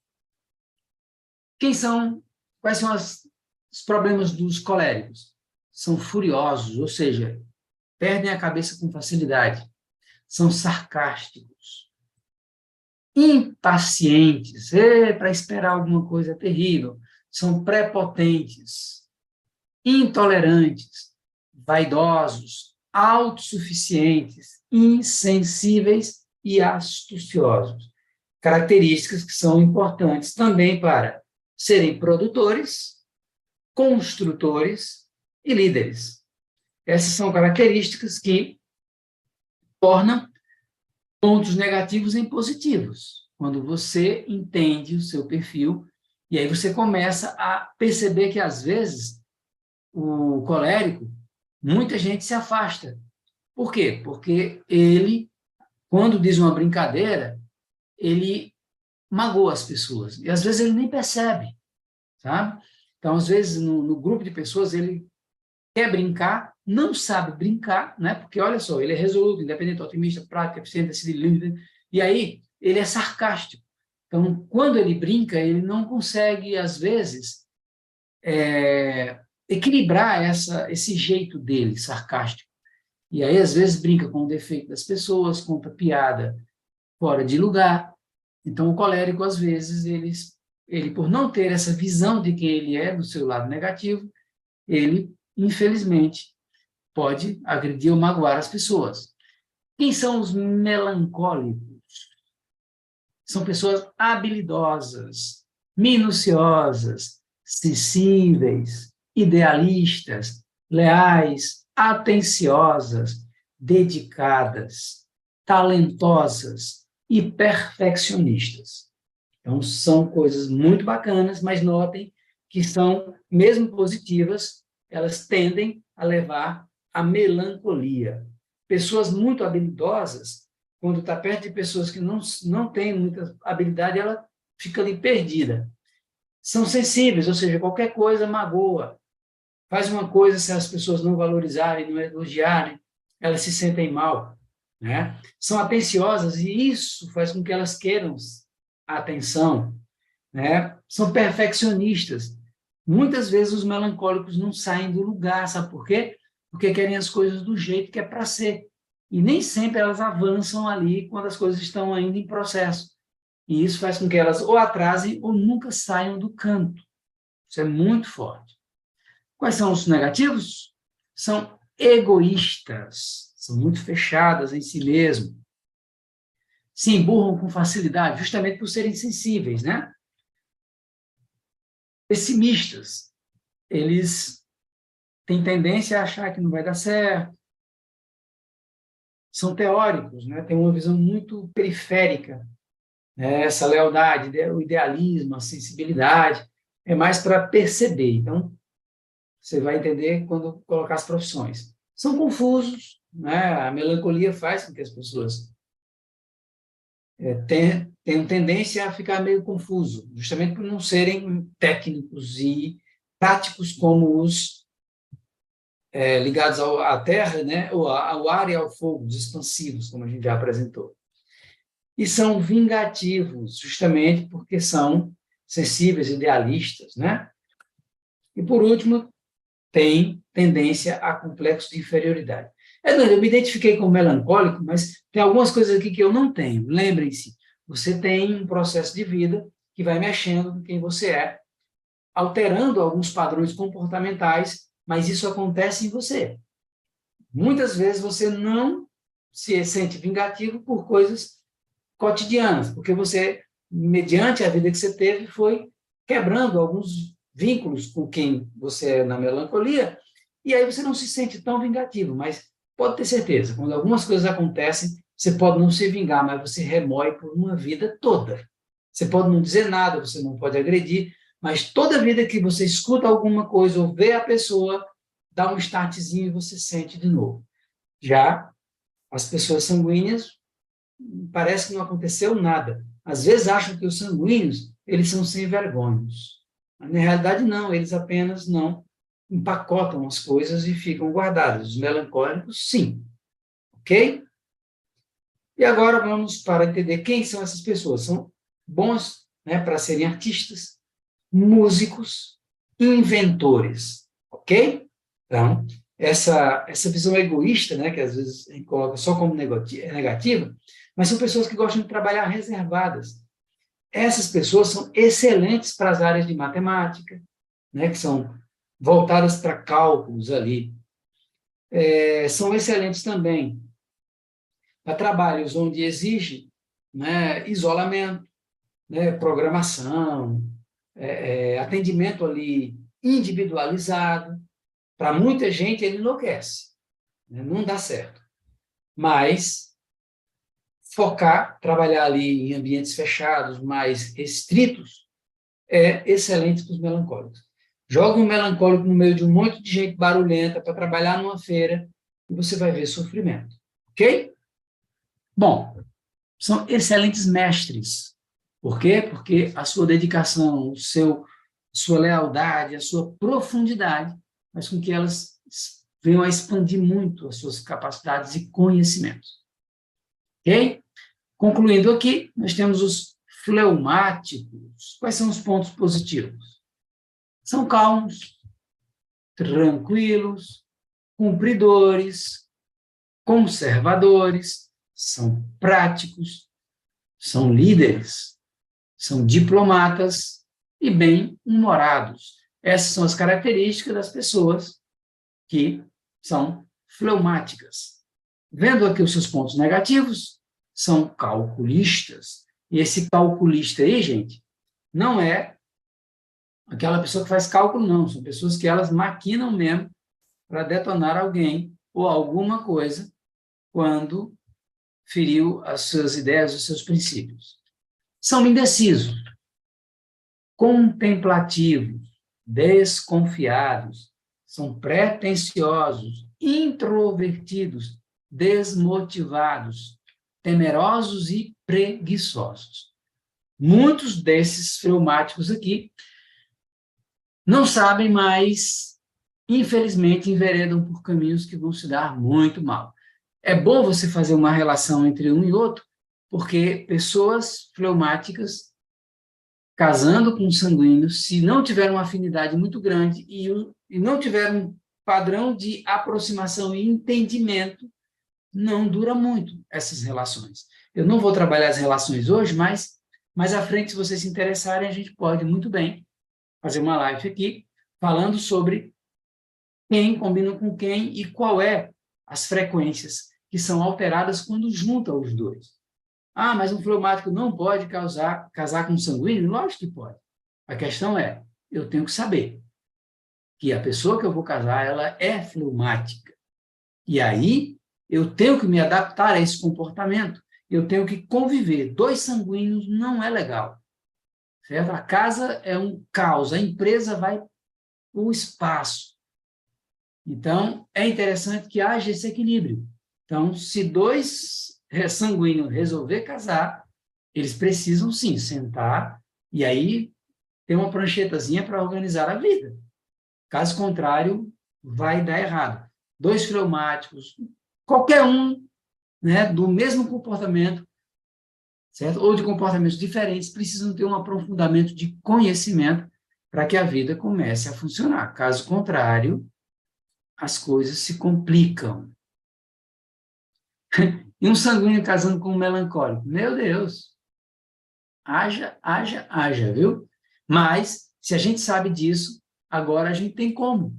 Speaker 1: Quais são os problemas dos coléricos? São furiosos, ou seja, perdem a cabeça com facilidade. São sarcásticos, impacientes, para esperar alguma coisa terrível. São prepotentes, intolerantes, vaidosos, autossuficientes, insensíveis e astuciosos. Características que são importantes também para serem produtores, construtores e líderes. Essas são características que tornam pontos negativos em positivos, quando você entende o seu perfil, e aí você começa a perceber que, às vezes, o colérico, muita gente se afasta. Por quê? Porque ele, quando diz uma brincadeira, ele magoa as pessoas, e às vezes ele nem percebe, sabe? Então, às vezes, no grupo de pessoas, ele quer brincar, não sabe brincar, né? Porque, olha só, ele é resoluto, independente, otimista, prático, eficiente, decidido, e aí ele é sarcástico. Então, quando ele brinca, ele não consegue, às vezes, equilibrar esse jeito dele, sarcástico. E aí, às vezes, brinca com o defeito das pessoas, conta piada fora de lugar. Então, o colérico, às vezes, ele, por não ter essa visão de quem ele é, do seu lado negativo, ele, infelizmente, pode agredir ou magoar as pessoas. Quem são os melancólicos? São pessoas habilidosas, minuciosas, sensíveis, idealistas, leais, atenciosas, dedicadas, talentosas e perfeccionistas. Então, são coisas muito bacanas, mas notem que são, mesmo positivas, elas tendem a levar à melancolia. Pessoas muito habilidosas, quando está perto de pessoas que não têm muita habilidade, ela fica ali perdida. São sensíveis, ou seja, qualquer coisa magoa. Faz uma coisa, se as pessoas não valorizarem, não elogiarem, elas se sentem mal. Né? São atenciosas e isso faz com que elas queiram a atenção. Né? São perfeccionistas. Muitas vezes os melancólicos não saem do lugar, sabe por quê? Porque querem as coisas do jeito que é para ser. E nem sempre elas avançam ali quando as coisas estão ainda em processo. E isso faz com que elas ou atrasem ou nunca saiam do canto. Isso é muito forte. Quais são os negativos? São egoístas, são muito fechadas em si mesmo. Se emburram com facilidade, justamente por serem sensíveis, né? Pessimistas, eles têm tendência a achar que não vai dar certo. São teóricos, né? Têm uma visão muito periférica. Né? Essa lealdade, o idealismo, a sensibilidade, é mais para perceber. Então, você vai entender quando colocar as profissões. São confusos, né? A melancolia faz com que as pessoas tenham tendência a ficar meio confuso, justamente por não serem técnicos e práticos como os ligados à terra, né, ou ao ar e ao fogo, os expansivos, como a gente já apresentou. E são vingativos, justamente porque são sensíveis, idealistas, né? E, por último, tem tendência a complexo de inferioridade. Eu me identifiquei como melancólico, mas tem algumas coisas aqui que eu não tenho. Lembrem-se, você tem um processo de vida que vai mexendo com quem você é, alterando alguns padrões comportamentais, mas isso acontece em você. Muitas vezes você não se sente vingativo por coisas cotidianas, porque você, mediante a vida que você teve, foi quebrando alguns vínculos com quem você é na melancolia, e aí você não se sente tão vingativo, mas pode ter certeza, quando algumas coisas acontecem, você pode não se vingar, mas você remói por uma vida toda. Você pode não dizer nada, você não pode agredir, mas toda vida que você escuta alguma coisa ou vê a pessoa, dá um startzinho e você sente de novo. Já as pessoas sanguíneas, parece que não aconteceu nada. Às vezes acham que os sanguíneos, eles são sem vergonhos. Mas, na realidade, não, eles apenas não empacotam as coisas e ficam guardadas. Os melancólicos, sim. Ok? E agora vamos para entender quem são essas pessoas. São bons, né, para serem artistas, músicos, inventores. Ok? Então, essa visão egoísta, né, que às vezes a gente coloca só como negativa, mas são pessoas que gostam de trabalhar reservadas. Essas pessoas são excelentes para as áreas de matemática, né, que são voltadas para cálculos ali. São excelentes também para trabalhos onde exige, né, isolamento, né, programação, atendimento ali individualizado. Para muita gente, ele enlouquece, né, não dá certo. Mas trabalhar ali em ambientes fechados, mais restritos, é excelente para os melancólicos. Joga um melancólico no meio de um monte de gente barulhenta para trabalhar numa feira e você vai ver sofrimento. Ok? Bom, são excelentes mestres. Por quê? Porque a sua dedicação, sua lealdade, a sua profundidade faz com que elas venham a expandir muito as suas capacidades e conhecimentos. Ok? Concluindo aqui, nós temos os fleumáticos. Quais são os pontos positivos? São calmos, tranquilos, cumpridores, conservadores, são práticos, são líderes, são diplomatas e bem-humorados. Essas são as características das pessoas que são fleumáticas. Vendo aqui os seus pontos negativos, são calculistas. E esse calculista aí, gente, não é aquela pessoa que faz cálculo, não. São pessoas que elas maquinam mesmo para detonar alguém ou alguma coisa quando feriu as suas ideias, os seus princípios. São indecisos, contemplativos, desconfiados, são pretensiosos, introvertidos, desmotivados, temerosos e preguiçosos. Muitos desses fleumáticos aqui não sabem, mas, infelizmente, enveredam por caminhos que vão se dar muito mal. É bom você fazer uma relação entre um e outro, porque pessoas fleumáticas casando com sanguíneos, se não tiver uma afinidade muito grande e não tiver um padrão de aproximação e entendimento, não dura muito essas relações. Eu não vou trabalhar as relações hoje, mas mais à frente, se vocês se interessarem, a gente pode muito bem fazer uma live aqui falando sobre quem combina com quem e qual é as frequências que são alteradas quando junta os dois. Ah, mas um fleumático não pode casar com um sanguíneo? Lógico que pode. A questão é, eu tenho que saber que a pessoa que eu vou casar, ela é fleumática. E aí, eu tenho que me adaptar a esse comportamento. Eu tenho que conviver. Dois sanguíneos não é legal. Certo? A casa é um caos, a empresa vai para o espaço. Então, é interessante que haja esse equilíbrio. Então, se dois sanguíneos resolver casar, eles precisam, sim, sentar e aí ter uma pranchetazinha para organizar a vida. Caso contrário, vai dar errado. 2 fleumáticos, qualquer um, né, do mesmo comportamento, certo? Ou de comportamentos diferentes, precisam ter um aprofundamento de conhecimento para que a vida comece a funcionar. Caso contrário, as coisas se complicam. E um sanguíneo casando com um melancólico. Meu Deus! Haja, haja, haja, viu? Mas, se a gente sabe disso, agora a gente tem como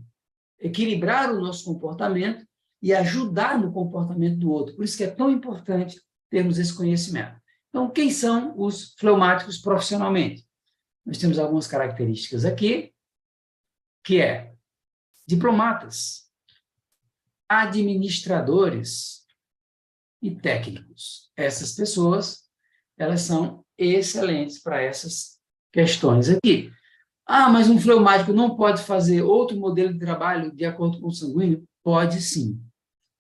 Speaker 1: equilibrar o nosso comportamento e ajudar no comportamento do outro. Por isso que é tão importante termos esse conhecimento. Então, quem são os fleumáticos profissionalmente? Nós temos algumas características aqui, que é diplomatas, administradores e técnicos. Essas pessoas, elas são excelentes para essas questões aqui. Ah, mas um fleumático não pode fazer outro modelo de trabalho de acordo com o sanguíneo? Pode sim.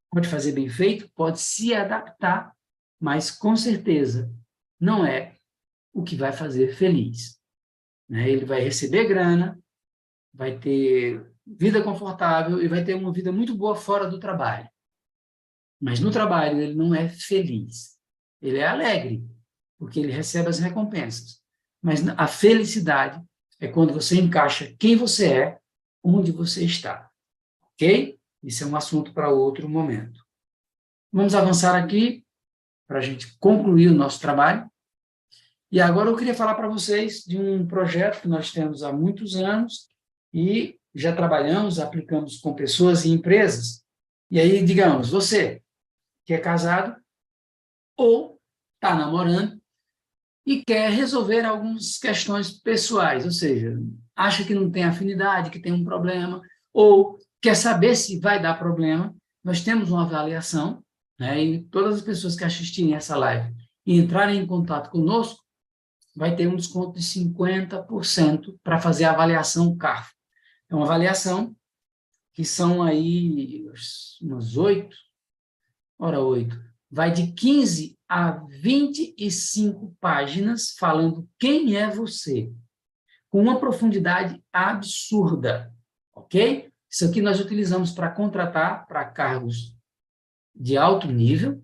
Speaker 1: Pode fazer bem feito, pode se adaptar, mas com certeza não é o que vai fazer feliz. Né? Ele vai receber grana, vai ter vida confortável e vai ter uma vida muito boa fora do trabalho. Mas no trabalho ele não é feliz. Ele é alegre, porque ele recebe as recompensas. Mas a felicidade é quando você encaixa quem você é, onde você está. Ok? Isso é um assunto para outro momento. Vamos avançar aqui para a gente concluir o nosso trabalho. E agora eu queria falar para vocês de um projeto que nós temos há muitos anos e já trabalhamos, aplicamos com pessoas e empresas. E aí, digamos, você que é casado ou está namorando e quer resolver algumas questões pessoais, ou seja, acha que não tem afinidade, que tem um problema, ou quer saber se vai dar problema, nós temos uma avaliação, né, e todas as pessoas que assistirem essa live e entrarem em contato conosco, vai ter um desconto de 50% para fazer a avaliação CARF. É uma avaliação que são aí umas 8, vai de 15 a 25 páginas falando quem é você, com uma profundidade absurda, ok? Isso aqui nós utilizamos para contratar para cargos de alto nível,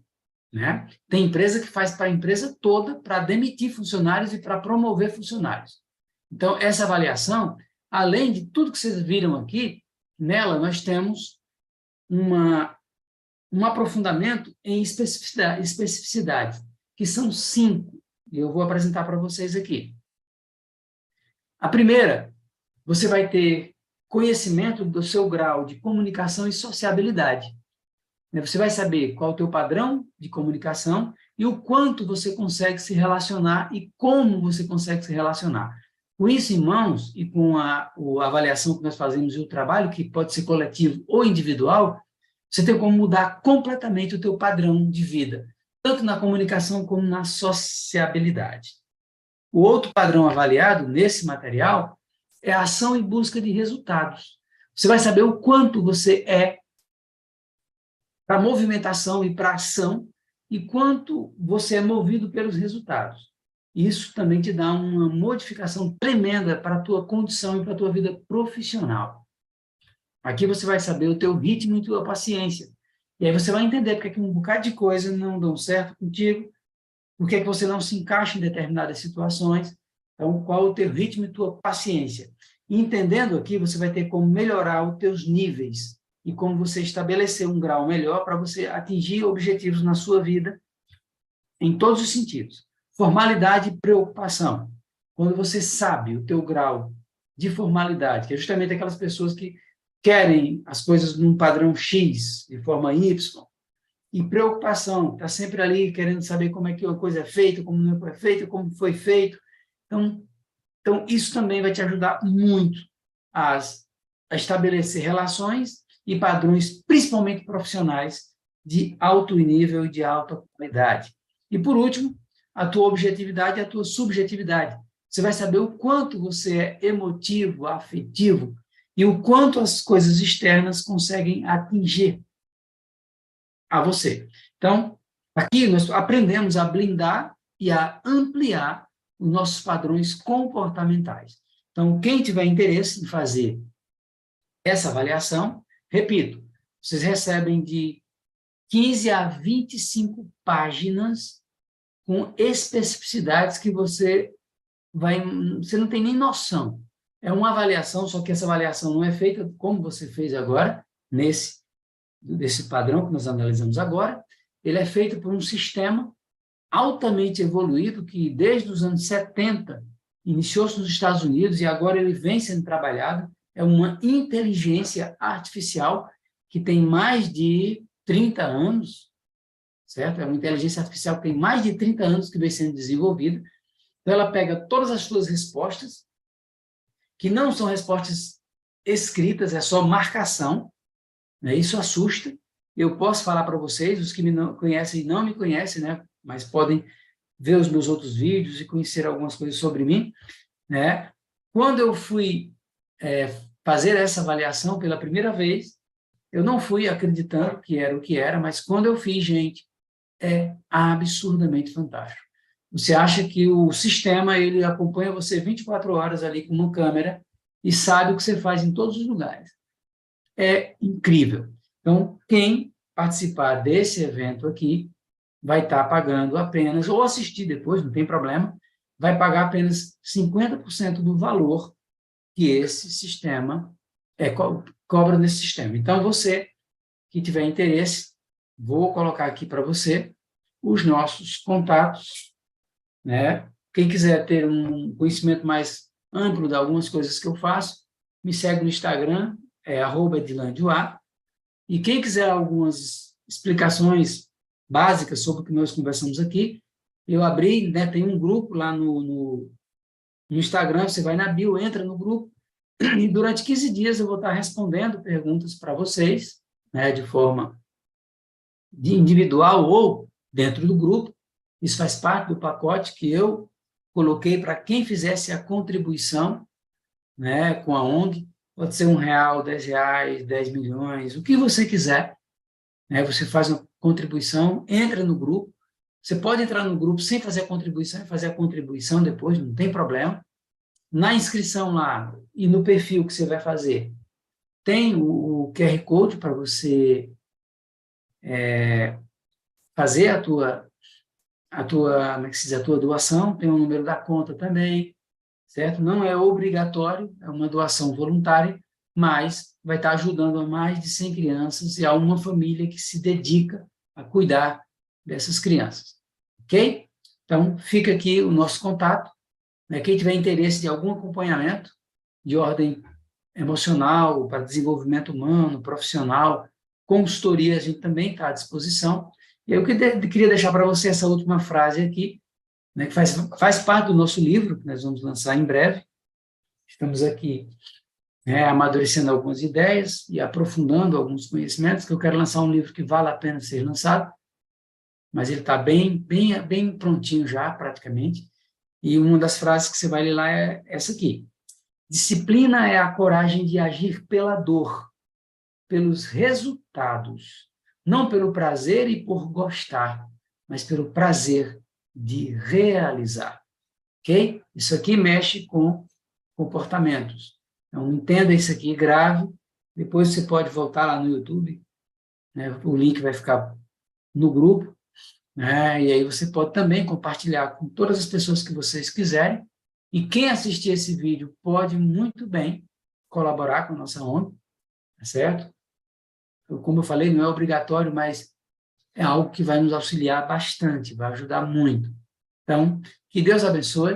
Speaker 1: né? Tem empresa que faz para a empresa toda, para demitir funcionários e para promover funcionários. Então, essa avaliação, além de tudo que vocês viram aqui, nela nós temos um aprofundamento em especificidade, que são 5, e eu vou apresentar para vocês aqui. A primeira, você vai ter conhecimento do seu grau de comunicação e sociabilidade. Você vai saber qual é o teu padrão de comunicação e o quanto você consegue se relacionar e como você consegue se relacionar. Com isso em mãos e com a avaliação que nós fazemos e o trabalho, que pode ser coletivo ou individual, você tem como mudar completamente o teu padrão de vida, tanto na comunicação como na sociabilidade. O outro padrão avaliado nesse material é a ação em busca de resultados. Você vai saber o quanto você é para movimentação e para ação e quanto você é movido pelos resultados. Isso também te dá uma modificação tremenda para a tua condição e para a tua vida profissional. Aqui você vai saber o teu ritmo e a tua paciência. E aí você vai entender porque é que um bocado de coisas não dão certo contigo, porque é que você não se encaixa em determinadas situações. Então, qual o teu ritmo e tua paciência? E entendendo aqui, você vai ter como melhorar os teus níveis e como você estabelecer um grau melhor para você atingir objetivos na sua vida em todos os sentidos. Formalidade e preocupação. Quando você sabe o teu grau de formalidade, que é justamente aquelas pessoas que querem as coisas num padrão X, de forma Y, e preocupação, está sempre ali querendo saber como é que uma coisa é feita, como não é feita, como foi feito. Então isso também vai te ajudar muito a estabelecer relações e padrões, principalmente profissionais, de alto nível e de alta qualidade. E, por último, a tua objetividade e a tua subjetividade. Você vai saber o quanto você é emotivo, afetivo, e o quanto as coisas externas conseguem atingir a você. Então, aqui nós aprendemos a blindar e a ampliar os nossos padrões comportamentais. Então, quem tiver interesse em fazer essa avaliação, repito, Vocês recebem de 15 a 25 páginas com especificidades que você não tem nem noção. É uma avaliação, só que essa avaliação não é feita como você fez agora, desse padrão que nós analisamos agora. Ele é feito por um sistema altamente evoluído que, desde os anos 70, iniciou-se nos Estados Unidos e agora ele vem sendo trabalhado. É uma inteligência artificial que tem mais de 30 anos, certo? É uma inteligência artificial que tem mais de 30 anos que vem sendo desenvolvida. Então, ela pega todas as suas respostas, que não são respostas escritas, é só marcação, né? Isso assusta. Eu posso falar para vocês, os que me não conhecem e não me conhecem, né? Mas podem ver os meus outros vídeos e conhecer algumas coisas sobre mim, né? Quando eu fui fazer essa avaliação pela primeira vez, eu não fui acreditando que era o que era, mas quando eu fiz, gente, é absurdamente fantástico. Você acha que o sistema ele acompanha você 24 horas ali com uma câmera e sabe o que você faz em todos os lugares. É incrível. Então, quem participar desse evento aqui vai estar pagando apenas, ou assistir depois, não tem problema, vai pagar apenas 50% do valor que esse sistema cobra nesse sistema. Então, você que tiver interesse, vou colocar aqui para você os nossos contatos, né? Quem quiser ter um conhecimento mais amplo de algumas coisas que eu faço, me segue no Instagram, @edilanduá, e quem quiser algumas explicações básicas sobre o que nós conversamos aqui, eu abri, né, tem um grupo lá no Instagram, você vai na bio, entra no grupo, e durante 15 dias eu vou estar respondendo perguntas para vocês, né, de forma individual ou dentro do grupo. Isso faz parte do pacote que eu coloquei para quem fizesse a contribuição, né, com a ONG. Pode ser R$1, R$10, 10 milhões, o que você quiser, né? Você faz uma contribuição, entra no grupo. Você pode entrar no grupo sem fazer a contribuição e fazer a contribuição depois, não tem problema. Na inscrição lá e no perfil que você vai fazer, tem o QR Code para você fazer a tua como é que se diz, a tua doação, tem o número da conta também, certo? Não é obrigatório, é uma doação voluntária, mas vai estar ajudando a mais de 100 crianças e a uma família que se dedica a cuidar dessas crianças, ok? Então, fica aqui o nosso contato, né? Quem tiver interesse de algum acompanhamento de ordem emocional, para desenvolvimento humano, profissional, consultoria, a gente também está à disposição. E eu queria deixar para você essa última frase aqui, né, que faz parte do nosso livro, que nós vamos lançar em breve. Estamos aqui, né, amadurecendo algumas ideias e aprofundando alguns conhecimentos, que eu quero lançar um livro que vale a pena ser lançado, mas ele está bem prontinho já, praticamente. E uma das frases que você vai ler lá é essa aqui: disciplina é a coragem de agir pela dor, pelos resultados, não pelo prazer e por gostar, mas pelo prazer de realizar, ok? Isso aqui mexe com comportamentos. Então, entenda isso aqui, grave, depois você pode voltar lá no YouTube, né? O link vai ficar no grupo, né? E aí você pode também compartilhar com todas as pessoas que vocês quiserem, e quem assistir esse vídeo pode muito bem colaborar com a nossa ONG, tá certo? Como eu falei, não é obrigatório, mas é algo que vai nos auxiliar bastante, vai ajudar muito. Então, que Deus abençoe.